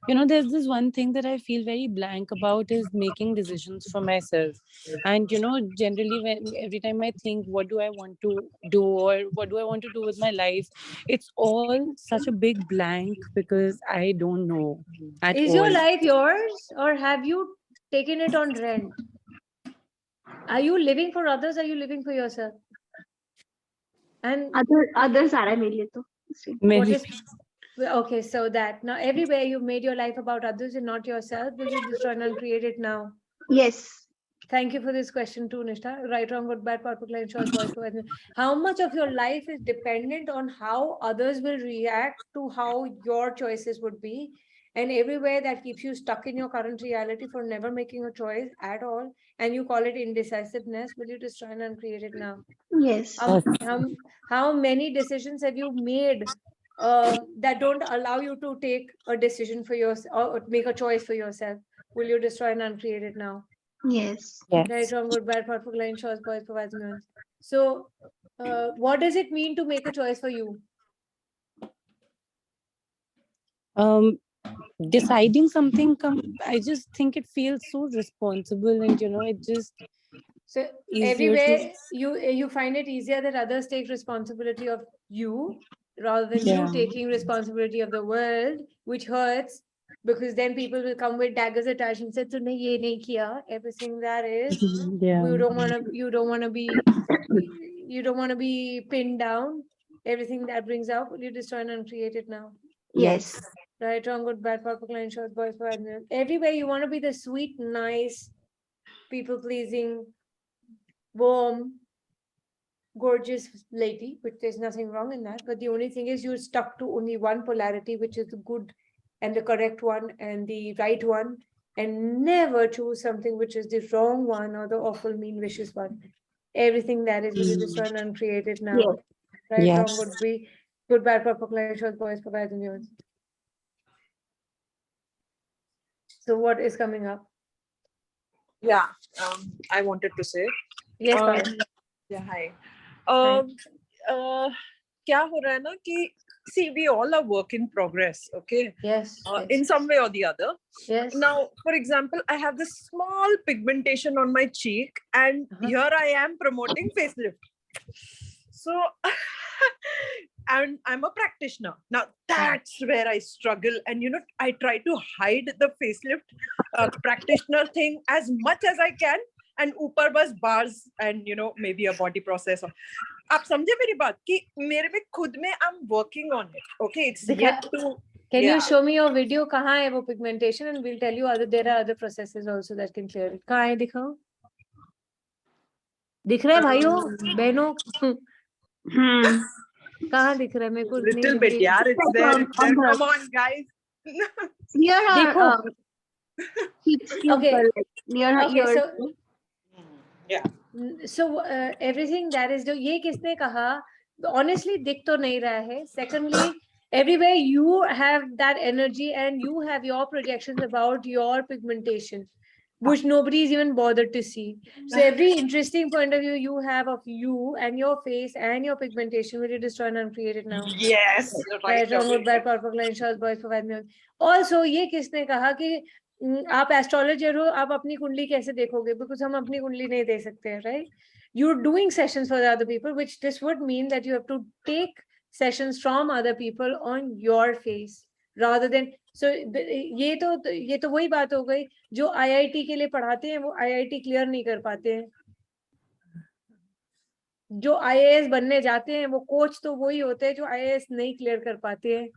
you know, there's this one thing that I feel very blank about is making decisions for myself. And, you know, generally, every time I think, what do I want to do or what do I want to do with my life, it's all such a big blank because I don't know at Is all. your life yours or have you taken it on rent? Are you living for others? Or are you living for yourself? And others are मेरे तो. What is, okay, so that now everywhere you've made your life about others and not yourself, will you destroy and create it now? Yes. Thank you for this question too, Nishtha. Right, wrong, good, bad, purple, line, short, boys, for admin. How much of your life is dependent on how others will react to how your choices would be? And everywhere that keeps you stuck in your current reality for never making a choice at all, and you call it indecisiveness, will you destroy and uncreate it now? Yes. How many decisions have you made that don't allow you to take a decision for yourself or make a choice for yourself? Will you destroy and uncreate it now? Yes. Right, wrong, good, bad, perfect, line, short, boys, provides nuance. So, what does it mean to make a choice for you? Deciding something, I just think it feels so responsible, and you know, it just so everywhere you find it easier that others take responsibility of you rather than you taking responsibility of the world, which hurts because then people will come with daggers attached and say, "Tune ye nahi kiya." Everything that is, you don't want to be pinned down. Everything that brings out, will you destroy and uncreate it now? Yes. Right, wrong, good, bad, purple, line, short, boys, for admin. Everywhere you want to be the sweet, nice, people pleasing, warm, gorgeous lady, which there's nothing wrong in that. But the only thing is you're stuck to only one polarity, which is the good and the correct one and the right one, and never choose something which is the wrong one or the awful, mean, vicious one. Everything that is, will you destroy and uncreate it now? Yes. Right, wrong would be good, bad, purple, line, short, boys, provide the news. So what is coming up? Yeah, I wanted to say. Yes, yeah, hi. क्या हो रहा है ना कि see, we all are work in progress, okay? Yes. In some way or the other. Yes. Now, for example, I have this small pigmentation on my cheek, and here I am promoting facelift. So, and I'm a practitioner. Now, that's where I struggle. And, you know, I try to hide the facelift practitioner thing as much as I can. And ऊपर बस bars and, you know, maybe a body process. आप समझे मेरी बात कि मेरे में खुद में I'm working on it. Okay, it's yet to. Can you show me your video? कहाँ है वो pigmentation? And we'll tell you there are other processes also that can clear it. कहाँ है दिखाओ? दिख रहा है भाइयों बहनों? कहाँ दिख रहा है मेरे को? Little bit, yeah, it's there. Come on, guys. देखो. Okay. Near her ears. So, yeah. So everything that is ये किसने कहा? Honestly, दिख तो नहीं रहा है. Secondly, everywhere you have that energy and you have your projections about your pigmentation. which nobody is even bothered to see. So every interesting point of view you have of you and your face and your pigmentation, will you destroy and uncreate it now? Yes. Right, wrong, good, bad, purple line, shows, boys, provide me. Also, ये किसने कहा कि आप astrologer हो, आप अपनी कुंडली कैसे देखोगे? Because हम अपनी कुंडली नहीं दे सकते हैं, right? You're doing sessions for the other people, which this would mean that you have to take sessions from other people on your face rather than. So ये तो वही बात हो गई जो IIT के लिए पढ़ाते हैं वो IIT क्लियर नहीं कर पाते हैं. जो IAS बनने जाते हैं वो कोच तो वही होते हैं जो IAS नहीं क्लियर कर पाते हैं.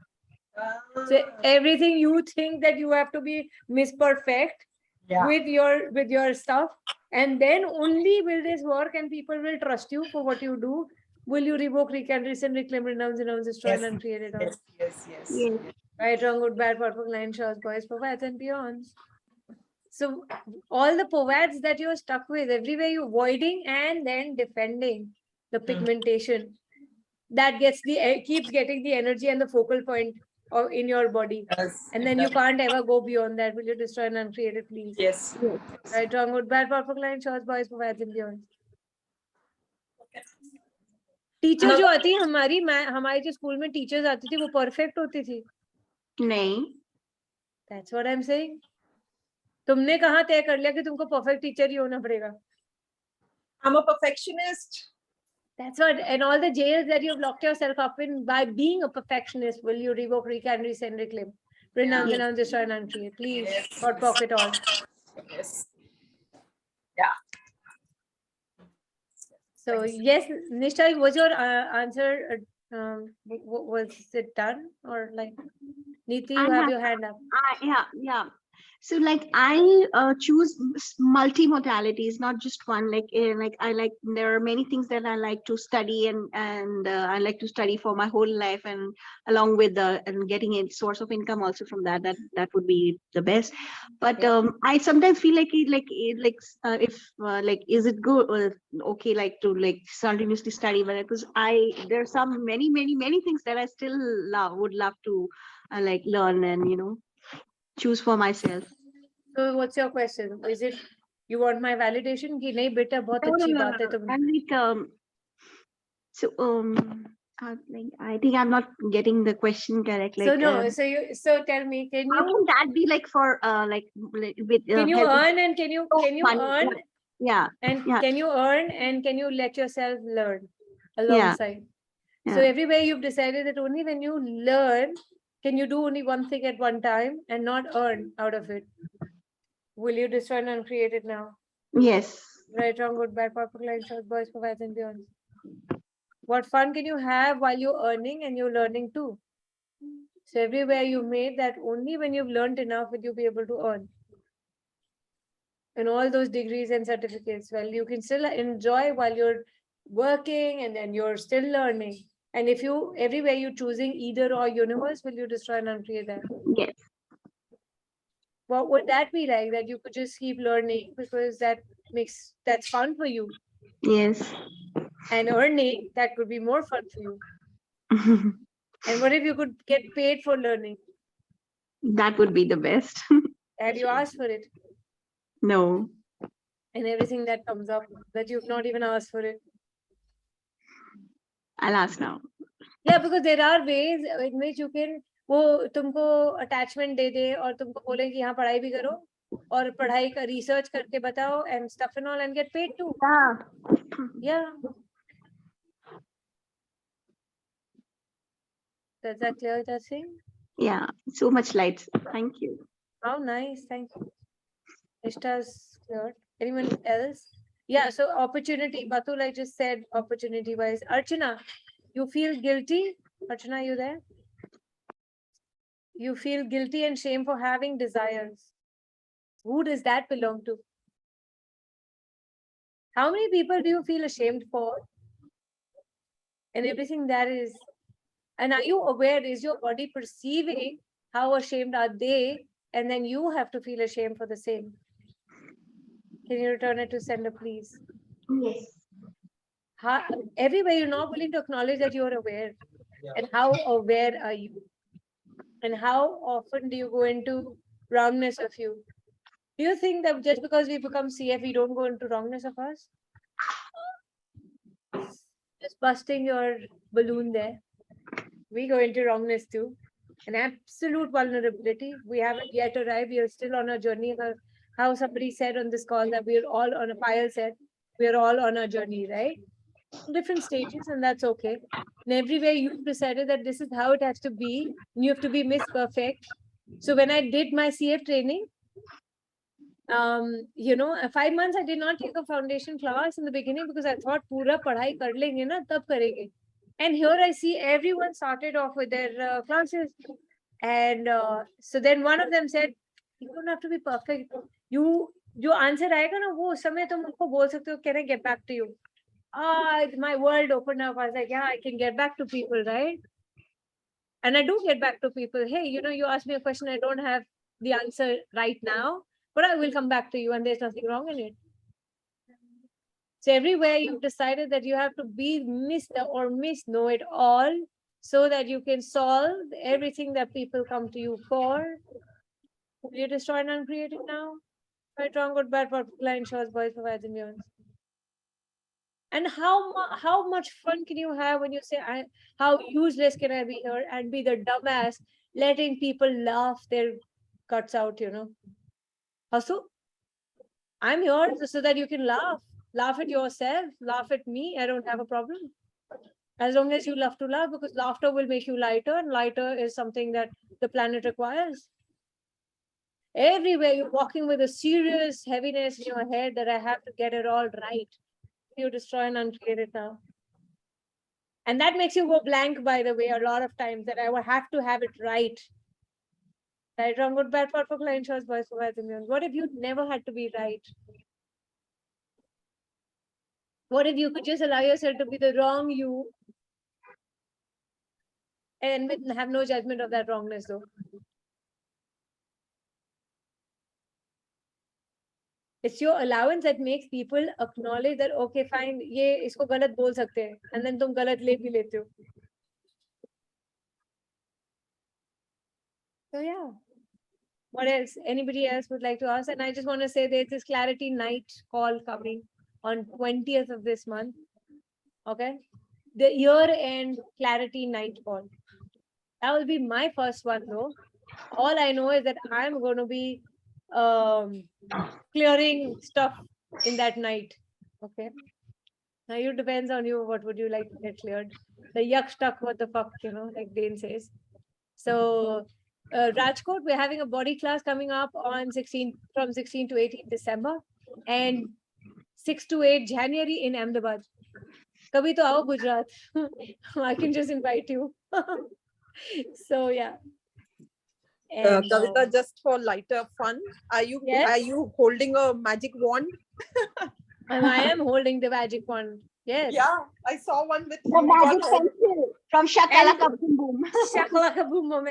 So everything you think that you have to be Miss Perfect with your stuff, and then only will this work and people will trust you for what you do. Will you revoke, recant, rescind, reclaim, renounce, destroy, and uncreate it all? Yes. Right, wrong, good, bad, perfect, line, shows, boys, poets, and beyonds. So all the poets that you're stuck with, everywhere you're avoiding and then defending the pigmentation, that keeps getting the energy and the focal point in your body. And then you can't ever go beyond that. Will you destroy and uncreate it, please? Yes. Right, wrong, good, bad, perfect, line, shows, boys, poets, and beyonds. Teacher जो आती है हमारी जो school में teachers आती थी वो perfect होती थी? नहीं. That's what I'm saying. तुमने कहाँ तय कर लिया कि तुमको परफेक्ट टीचर ही होना पड़ेगा? I'm a perfectionist. That's what, and all the jails that you've locked yourself up in by being a perfectionist, will you revoke, recant, rescind, reclaim, renounce, renounce, destroy, and uncreate? Please, hot pocket all. Yes. Yeah. So yes, Nisha, was your answer? Was it done or like? Neeti, you have your hand up. Yeah. So like I choose multi-modalities, not just one. Like there are many things that I like to study and I like to study for my whole life, and along with and getting a source of income also from that would be the best. But I sometimes feel like is it good okay like to like continuously study, but because there are some many things that I still would love to like learn and choose for myself. So what's your question? Is it you want my validation? कि नहीं बेटा बहुत अच्छी बात है तुम. I'm like I think I'm not getting the question correct. Like, so no, so tell me, can how you? can that be like for with? Can you earn and can you earn? Yeah. And yeah. can you earn and can you let yourself learn Yeah. alongside? Yeah. So everywhere you've decided that only when you learn can you do only one thing at one time and not earn out of it. Will you destroy and uncreate it now? Yes. Right, wrong, good, bad, purple, line, short, boys, provides, and beyond. What fun can you have while you're earning and you're learning too? So everywhere you made that only when you've learned enough will you be able to earn. And all those degrees and certificates, well, you can still enjoy while you're working and then you're still learning. And if you everywhere you're choosing either or universe, will you destroy and uncreate that? Yes. What would that be like? That you could just keep learning because that's fun for you. Yes. And earning, that could be more fun for you. And what if you could get paid for learning? That would be the best. Have you asked for it? No. And everything that comes up that you've not even asked for it. I'll ask now. Yeah, because there are ways in which you can वो तुमको attachment दे दे और तुमको बोले कि यहाँ पढ़ाई भी करो और पढ़ाई का research करके बताओ and stuff and all and get paid too. Yeah. Does that clear that thing? Yeah, so much light. Thank you. How nice, thank you. Ishta's cleared. Anyone else? Yeah, so opportunity. Batul, I just said opportunity wise. Archana, you feel guilty? Archana, you there? You feel guilty and shame for having desires. Who does that belong to? How many people do you feel ashamed for? And everything that is. And are you aware, is your body perceiving how ashamed are they? And then you have to feel ashamed for the same. Can you return it to sender, please? Yes. Everywhere you're not willing to acknowledge that you're aware. And how aware are you? And how often do you go into wrongness of you? Do you think that just because we become CF, we don't go into wrongness of us? Just busting your balloon there. We go into wrongness too. An absolute vulnerability. We haven't yet arrived. We are still on our journey. How somebody said on this call that we're all on a pile said, we're all on our journey, right? Different stages, and that's okay. And everywhere you've decided that this is how it has to be, and you have to be Miss Perfect. So when I did my CF training, 5 months I did not take a foundation class in the beginning because I thought pura padhai kar lenge na tab karenge. And here I see everyone started off with their classes, and so then one of them said, you don't have to be perfect. You answer आएगा ना वो समय तुम उनको बोल सकते हो, can I get back to you? My world opened up. I was like, yeah, I can get back to people, right? And I do get back to people. Hey, you asked me a question, I don't have the answer right now, but I will come back to you, and there's nothing wrong in it. So everywhere you've decided that you have to be Mr. or Miss Know It All so that you can solve everything that people come to you for. Will you destroy and uncreate it now? Right, wrong, good, bad, particular, line, shows, boys, provides, and beyond. And how much fun can you have when you say, how useless can I be here and be the dumbass, letting people laugh their guts out, Also, I'm here so that you can laugh at yourself, laugh at me. I don't have a problem. As long as you love to laugh, because laughter will make you lighter, and lighter is something that the planet requires. Everywhere you're walking with a serious heaviness in your head that I have to get it all right. You destroy and uncreate it now. And that makes you go blank, by the way, a lot of times, that I will have to have it right. Right, wrong, good, bad, particular, line, shows, boys, provides, and beyond. What if you never had to be right? What if you could just allow yourself to be the wrong you and have no judgment of that wrongness, though? It's your allowance that makes people acknowledge that, okay, fine, ये इसको गलत बोल सकते हैं, and then तुम गलत ले भी लेते हो. So yeah. What else? Anybody else would like to ask? And I just want to say there's this clarity night call coming on 20th of this month. Okay. The year-end clarity night call. That will be my first one, though. All I know is that I'm going to be clearing stuff in that night. Okay. Now it depends on you. What would you like to get cleared? The yuck stuck, what the fuck, like Dane says. So Rajkot, we're having a body class coming up on from 16 to 18 December and 6 to 8 January in Ahmedabad. Kabhi to aao Gujarat. I can just invite you. So yeah. And, Kavita, just for lighter fun, are you holding a magic wand? And I am holding the magic wand. Yes. Yeah, I saw one with The magic pencil from Shakalaka Boom Boom. Shakalaka Boom Boom.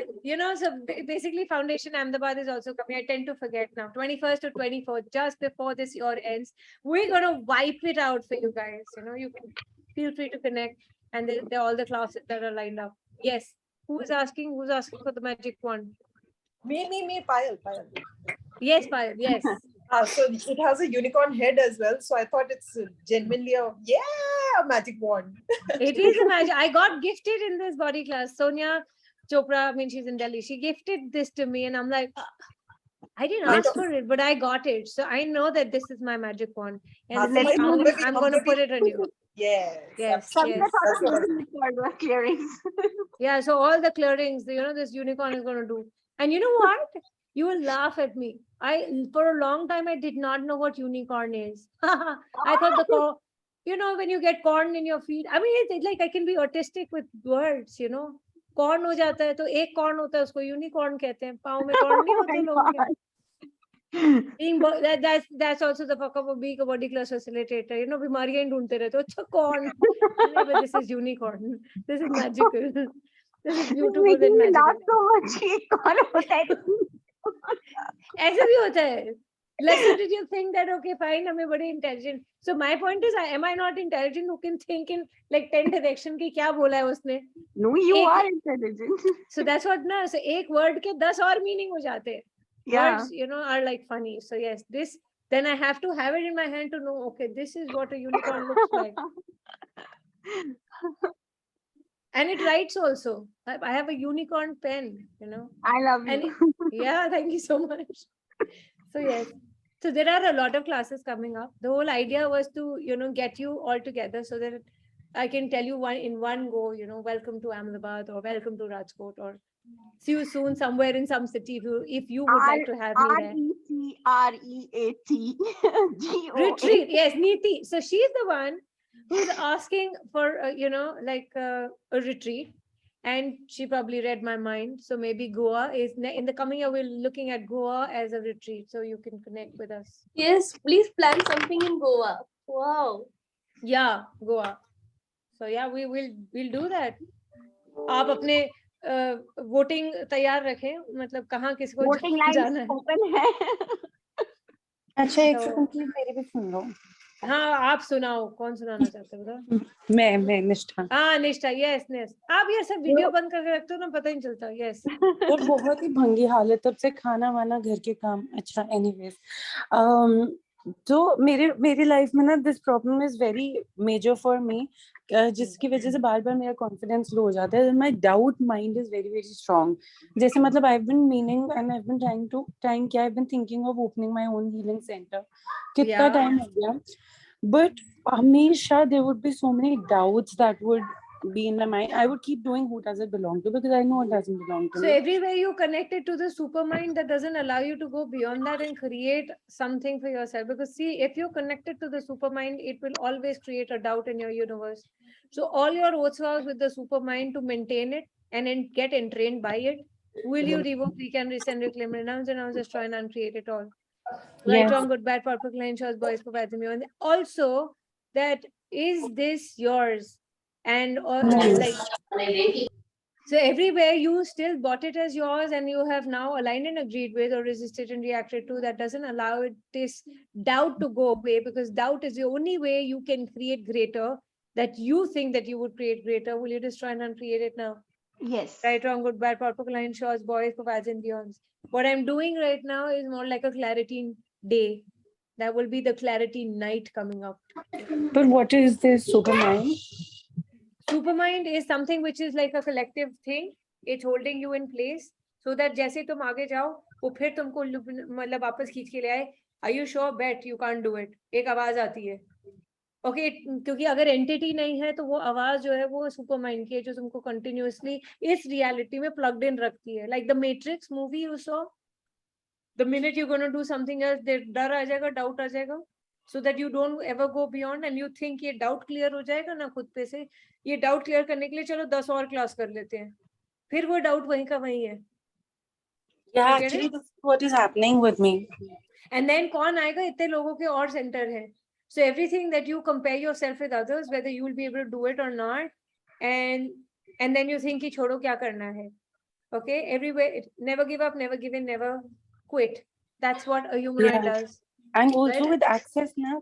So basically Foundation Ahmedabad is also coming. I tend to forget now. 21st to 24th, just before this year ends. We're going to wipe it out for you guys. You can feel free to connect. And they're all the classes that are lined up. Yes. Who's asking for the magic wand? Me, Payal. Yes, Payal, yes. So it has a unicorn head as well. So I thought it's genuinely a magic wand. It is a magic. I got gifted in this body class. Sonia Chopra, she's in Delhi. She gifted this to me and I'm like, I didn't ask for it, but I got it. So I know that this is my magic wand. And I'm going to put it on you. Yes. Clearings. Yeah, so all the clearings, this unicorn is going to do. And you know what? You will laugh at me. For a long time, I did not know what unicorn is. I thought when you get corn in your feet, it's like I can be autistic with words, Corn ho jata hai, to ek corn hota hai, usko unicorn kehte hain. Paon mein corn nahi hote logon ke. That's also the fuck up of being a body class facilitator. Bimariyan dhoondte rehte ho. Achha, corn. But this is unicorn. This is magical. This is beautiful and magical. Not so much. ऐसा भी होता है. Lesson, did you think that, okay, fine, I'm very intelligent. So my point is, am I not intelligent who can think in like 10 direction ki kya bola hai usne? No, you are intelligent. So that's what, so एक word के 10 और meaning हो जाते हैं. Words, are like funny. So yes, then I have to have it in my hand to know, okay, this is what a unicorn looks like. And it writes also. I have a unicorn pen, I love you. And yeah, thank you so much. So yes. So there are a lot of classes coming up. The whole idea was to, get you all together so that I can tell you in one go, welcome to Ahmedabad or welcome to Rajkot or see you soon somewhere in some city if you would like to have me there. RECREAT Retreat. Yes, Neeti. So she's the one who's asking for, a retreat. And she probably read my mind. So maybe Goa is in the coming year, we're looking at Goa as a retreat. So you can connect with us. Yes, please plan something in Goa. Wow. Yeah, Goa. So yeah, we'll do that. आप अपने voting तैयार रखें, मतलब कहाँ किसको जाना है. Open है. अच्छा, एक सेकंड प्लीज मेरी भी सुन लो. हाँ, आप सुनाओ. कौन सुनाना चाहते हो बताओ? मैं निष्ठा. हाँ, निष्ठा. यस. आप ये सब वीडियो बंद करके रखते हो ना, पता ही नहीं चलता. यस. और बहुत ही भंगी हालत, तब से खाना वाना घर के काम. अच्छा, एनीवेज, तो मेरी लाइफ में ना this problem is very major for me, जिसकी वजह से बार बार मेरा कॉन्फिडेंस लो हो जाता है. My doubt mind is very very strong. जैसे मतलब I have been meaning and I have been trying I have been thinking of opening my own healing centre. कितना टाइम हो गया, बट हमेशा there would be so many doubts that would be in my mind. I would keep doing who does it belong to, because I know it doesn't belong to me. So everywhere you connected to the supermind, that doesn't allow you to go beyond that and create something for yourself. Because see, if you're connected to the supermind, it will always create a doubt in your universe. So all your oaths vows with the supermind to maintain it and get entrained by it. Will you revoke, recant, rescind, reclaim, renounce, destroy, and uncreate it all? Right, wrong, good, bad, purple, line, shows, boys, provides me. And also, that is this yours? And so everywhere you still bought it as yours and you have now aligned and agreed with or resisted and reacted to, that doesn't allow this doubt to go away, because doubt is the only way you can create greater, that you think that you would create greater. Will you destroy and uncreate it now? Yes. Right, wrong, good, bad, purple, line, shows, boys, provides and beyonds. What I'm doing right now is more like a clarity day. That will be the clarity night coming up. But what is this supermind? Supermind is something which is like a collective thing. It's holding you in place so that जैसे तुम आगे जाओ, वो फिर तुमको मतलब वापस खींच के ले आए. Are you sure? Bet you can't do it. एक आवाज आती है. Okay, क्योंकि अगर एंटिटी नहीं है तो वो आवाज जो है वो सुपरमाइंड की है, जो तुमको कंटिन्यूअसली इस रियलिटी में प्लग्ड इन रखती है. Like the Matrix movie you saw. The minute you're going to do something else, डर आ जाएगा, डाउट आ जाएगा. So that you don't ever go beyond and you think ये doubt clear हो जाएगा ना खुद पे से, ये doubt clear करने के लिए चलो 10 और क्लास कर लेते हैं, फिर वो doubt वहीं का वहीं है. Yeah, actually this is what is happening with me. And then कौन आएगा, इतने लोगों के और सेंटर हैं. So everything that you compare yourself with others, whether you will be able to do it or not, and then you think कि छोड़ो क्या करना है. Okay, everywhere, never give up, never give in, never quit. That's what a human does. And also with access now,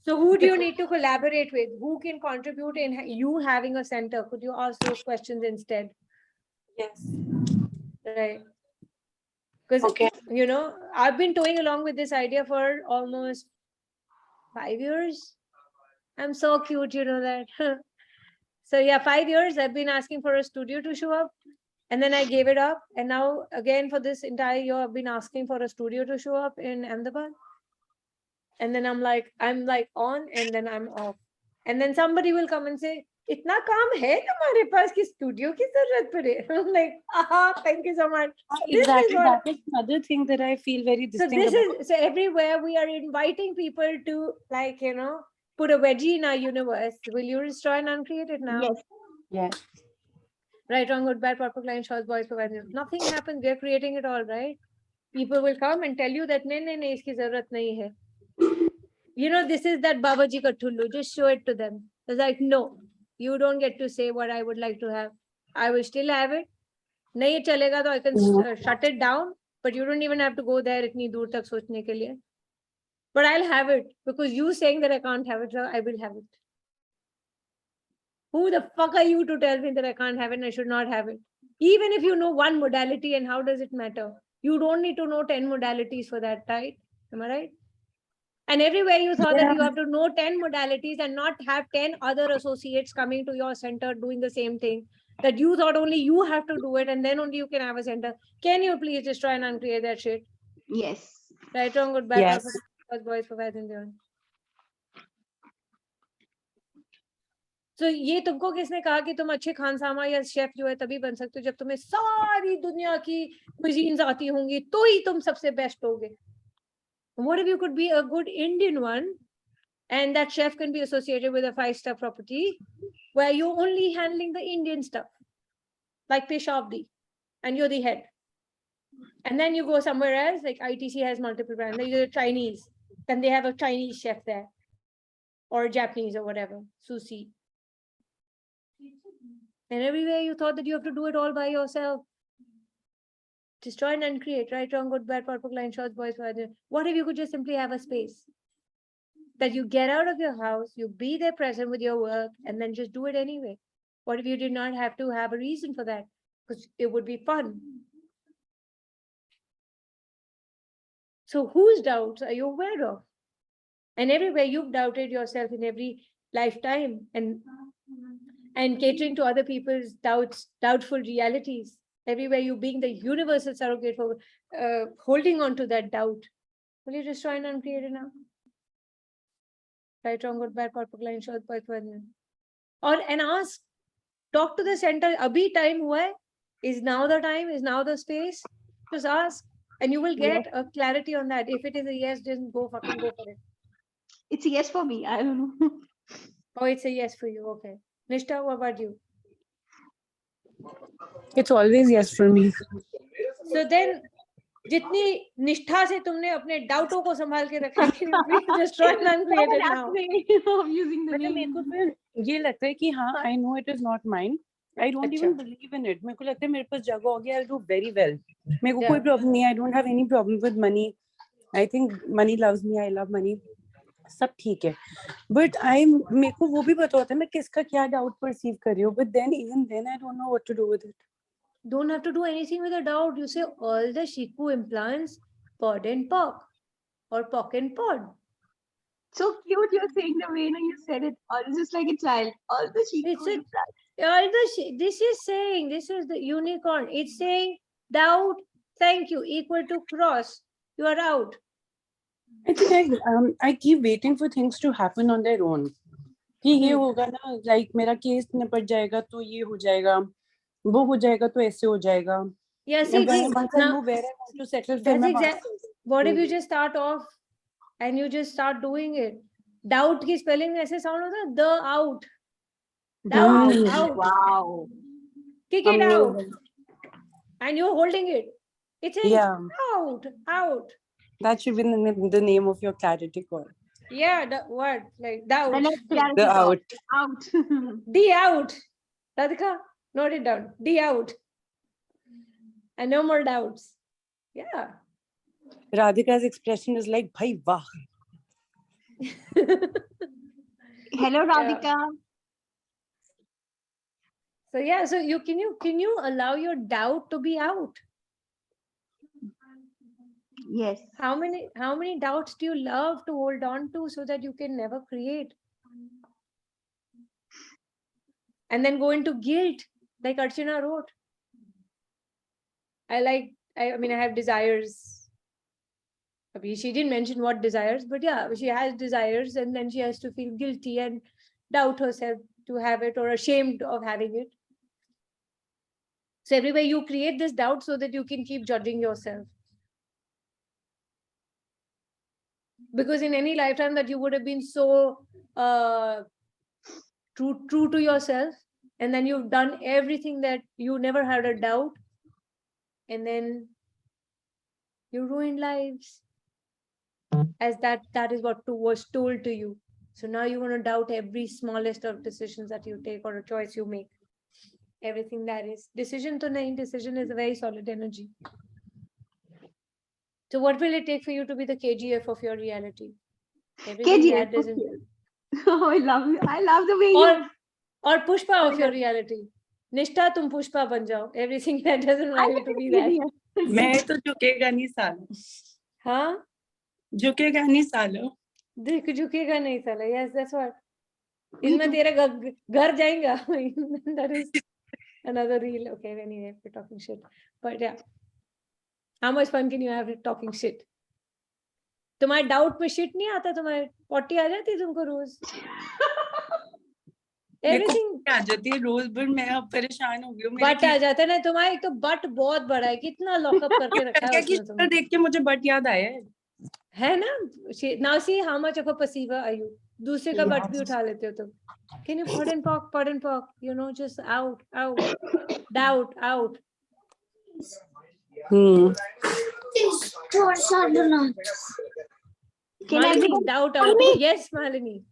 so who do you need to collaborate with? Who can contribute in you having a center? Could you ask those questions instead? Yes. Right. Because I've been toying along with this idea for almost 5 years. I'm so cute, you know that. So yeah, 5 years I've been asking for a studio to show up. And then I gave it up. And now again, for this entire year, I've been asking for a studio to show up in Ahmedabad. And then I'm like on, and then I'm off. And then somebody will come and say, itna kaam hai tumhare paas ki studio ki zarurat pade. I'm like, thank you so much. Exactly. That is another thing that I feel very distinct about. So everywhere we are inviting people to put a wedgie in our universe. Will you destroy and uncreate it now? Yes. Yes. Right, wrong, good, bad, purple, line, shows, boys, provide. Nothing happens. We are creating it all, right? People will come and tell you that nahi, iski zarurat nahi hai. This is that Babaji ka thullu. Just show it to them. It's like, no, you don't get to say what I would like to have. I will still have it. Nahi chalega to I can shut it down, but you don't even have to go there itni dur tak sochne ke liye. But I'll have it, because you saying that I can't have it, so I will have it. Who the fuck are you to tell me that I can't have it and I should not have it? Even if you know one modality, and how does it matter? You don't need to know 10 modalities for that, right? Am I right? And everywhere you thought that you have to know 10 modalities and not have 10 other associates coming to your center doing the same thing, that you thought only you have to do it and then only you can have a center. Can you please just try and uncreate that shit? Yes. Right, wrong, good, bad, Yes. for boys, for guys and girls. So ये तुमको किसने कहा कि तुम अच्छे खानसामा या chef जो है तभी बन सकते हो जब तुम्हें सारी दुनिया की cuisines आती होंगी तो ही तुम सबसे बेस्ट होगे? What if you could be a good Indian one and that chef can be associated with a 5-star property where you're only handling the Indian stuff, like Peshavdi, and you're the head. And then you go somewhere else, like ITC has multiple brands, like you're Chinese, then they have a Chinese chef there, or Japanese or whatever, sushi. And everywhere you thought that you have to do it all by yourself. Just try and uncreate, right, wrong, good, bad, purple line, shorts, boys, what if you could just simply have a space that you get out of your house, you be there present with your work, and then just do it anyway? What if you did not have to have a reason for that? Because it would be fun. So whose doubts are you aware of? And everywhere you've doubted yourself in every lifetime and catering to other people's doubts, doubtful realities. Everywhere you being the universal surrogate for holding on to that doubt. Will you just try and uncreate it now? Right, wrong, good, bad, purple line, short, or and ask, talk to the center. Abhi time hua hai? Is now the time? Is now the space? Just ask, and you will get a clarity on that. If it is a yes, just go for it. It's a yes for me. I don't know. Oh, it's a yes for you. Okay. Nishtha, what about you? It's always yes for me. So then, जितनी निष्ठा से तुमने अपने डाउटों को संभाल के रखा है, can you please just try and uncreate it now? Of using the मेरे को फिर ये लगता है कि हाँ, I know it is not mine. I don't even believe in it. मेरे को लगता है मेरे पास जगह होगी, I'll do very well. मेरे को कोई problem नहीं है. I don't have any problem with money. I think money loves me. I love money. सब ठीक है. But मेरे को वो भी पता होता है मैं किसका क्या doubt perceive कर रही हूँ. But then even then I don't know what to do with it. Don't have to do anything with a doubt. You say all the Shiku implants, pod and pock, or pock and pod. So cute you're saying the way you said it. Or it's just like a child. All the Shiku implants. This is saying, this is the unicorn. It's saying doubt, thank you, equal to cross. You are out. I think I keep waiting for things to happen on their own. कि ये होगा ना, like मेरा case निपट जाएगा तो ये हो जाएगा, वो हो जाएगा तो ऐसे हो जाएगा. Yeah, see, once I know where I want to settle, that's exactly. What if you just start off and you just start doing it? Doubt की spelling ऐसे sound होता है, the out. Doubt, out. Wow. Kick it out. And you're holding it. It's out, out. That should be the name of your clarity call. Yeah, what? Like doubt. The out. Out. The out. Radhika, note it down. The out. And no more doubts. Yeah. Radhika's expression is like, bhai wah. Hello, Radhika. Yeah. So yeah, so can you allow your doubt to be out? Yes. How many doubts do you love to hold on to so that you can never create? And then go into guilt, like Archana wrote. I have desires. She didn't mention what desires, but yeah, she has desires and then she has to feel guilty and doubt herself to have it or ashamed of having it. So everywhere you create this doubt so that you can keep judging yourself. Because in any lifetime that you would have been so true to yourself, and then you've done everything that you never had a doubt, and then you ruined lives. As that is what was told to you. So now you want to doubt every smallest of decisions that you take or a choice you make. Everything that is. Decision is a very solid energy. So what will it take for you to be the KGF of your reality? KGF. Oh, I love the way you... Or Pushpa of your reality. Nishtha, tum Pushpa ban jao. Everything that doesn't allow you to be that. मैं तो झुकेगा नहीं सालो. हाँ, झुकेगा नहीं सालो. देख झुकेगा नहीं साला. Yes, that's what. इसमें तेरा घर जाएगा. That is another reel. Okay, anyway, we're talking shit. But yeah, how much fun can you have talking shit? तुम्हारे डाउट में शिट नहीं आता? तुम्हारे पॉटी आ जाती है तुमको रोज? एवरीथिंग आ जाती है रोज, बट मैं अब परेशान हो गई हूँ. बट आ जाता है ना तुम्हारा. एक तो बट बहुत बड़ा है, कितना लॉकअप करके रखा है उसने तुमने. देख के मुझे बट याद आया है ना. Now see how much of a passive are you. दूसरे का बट भी उठा लेते हो तुम. Can you pardon pok, you know, just out doubt out. Malini, doubt out. Yes, Malini.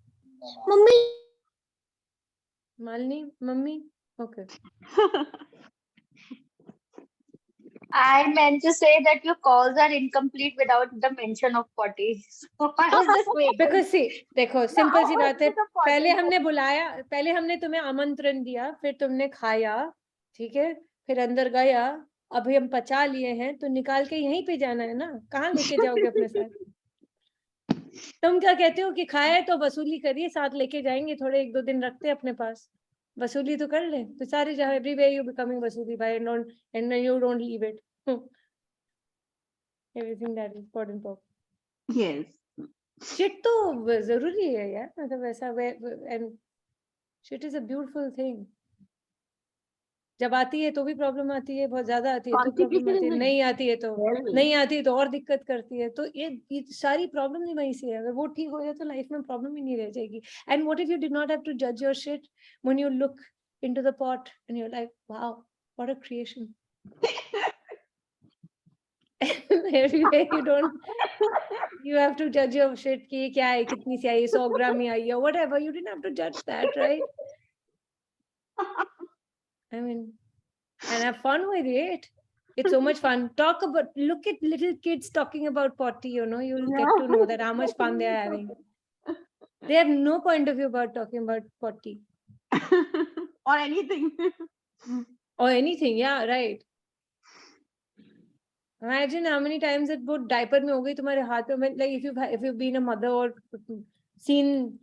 Malini, mummy. Okay. I meant to say that your calls are incomplete without the mention of potty. So I was just waiting. Because see, देखो simple सी बात है. पहले हमने बुलाया, पहले हमने तुम्हें आमंत्रण दिया, फिर तुमने खाया, ठीक है, फिर अंदर गया. अभी हम पचा लिए हैं तो निकाल के यहीं पे जाना है ना. कहाँ लेके जाओगे अपने साथ? तुम क्या कहते हो कि खाया है तो वसूली करिए, साथ लेके जाएंगे, थोड़े 1-2 दिन रखते हैं अपने पास, वसूली तो कर ले. तो सारे जहाँ एवरीवेयर यू बिकमिंग वसूली भाई, and you don't leave it. Everything that is important for. Yes. Shit तो जरूरी है यार, मतलब ऐसा. And shit is a beautiful thing. जब आती है तो भी प्रॉब्लम आती है, बहुत ज्यादा आती है तो प्रॉब्लम आती है, नहीं आती है तो और दिक्कत करती है. तो ये सारी प्रॉब्लम नहीं वहीं से है. अगर वो ठीक हो जाए तो लाइफ में प्रॉब्लम ही नहीं रह जाएगी. And what if you did not have to जज your shit when you look into the pot and you are like wow what a creation. Everywhere you have to judge your shit कि क्या है, कितनी सी आई, 100 ग्राम ही आई है, whatever. You didn't have to judge that, right? I mean, and have fun with it. It's so much fun. Look at little kids talking about potty, you know, you'll get to know that how much fun they are having. They have no point of view about talking about potty. Or anything. Or anything, yeah, right. Imagine how many times it would diaper में हो गई तुम्हारे हाथ में. Like if you've been a mother or seen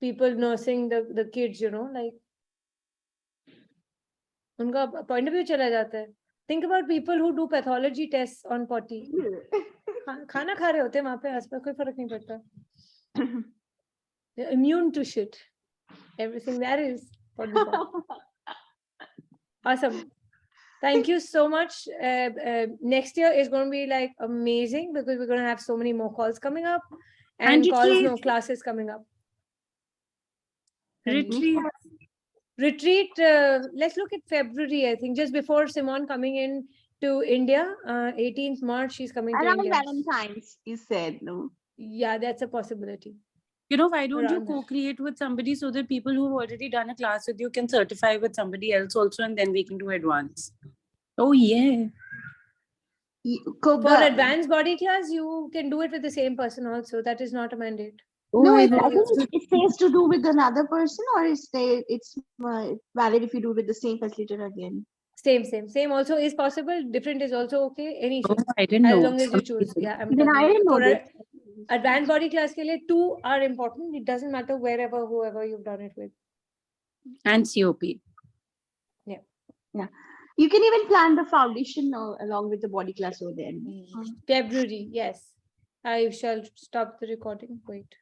people nursing the kids, you know, like उनका point of view चला जाता है. Think about people who do pathology tests on potty. खाना खा रहे होते हैं वहां पे, आसपास कोई फर्क नहीं पड़ता. They're immune to shit. Everything that is awesome. Thank you so much. Next year is going to be like amazing because we're going to have so many more calls coming up and classes coming up. Retreat. Let's look at February. I think just before Simone coming in to India, 18th March, she's coming to India. Around Valentine's, you said, no? Yeah, that's a possibility. You know, why don't you co-create with somebody so that people who've already done a class with you can certify with somebody else also, and then we can do advance. Oh yeah. For advanced body class, you can do it with the same person also. That is not a mandate. No, it says to do with another person, or it's valid if you do with the same facilitator again. Same also is possible. Different is also okay. Any I didn't know. As long as you choose. Yeah, I didn't know this. Advanced body class ke liye 2 are important. It doesn't matter whoever you've done it with. And COP. Yeah. You can even plan the foundation along with the body class over there. February, yes. I shall stop the recording. Wait.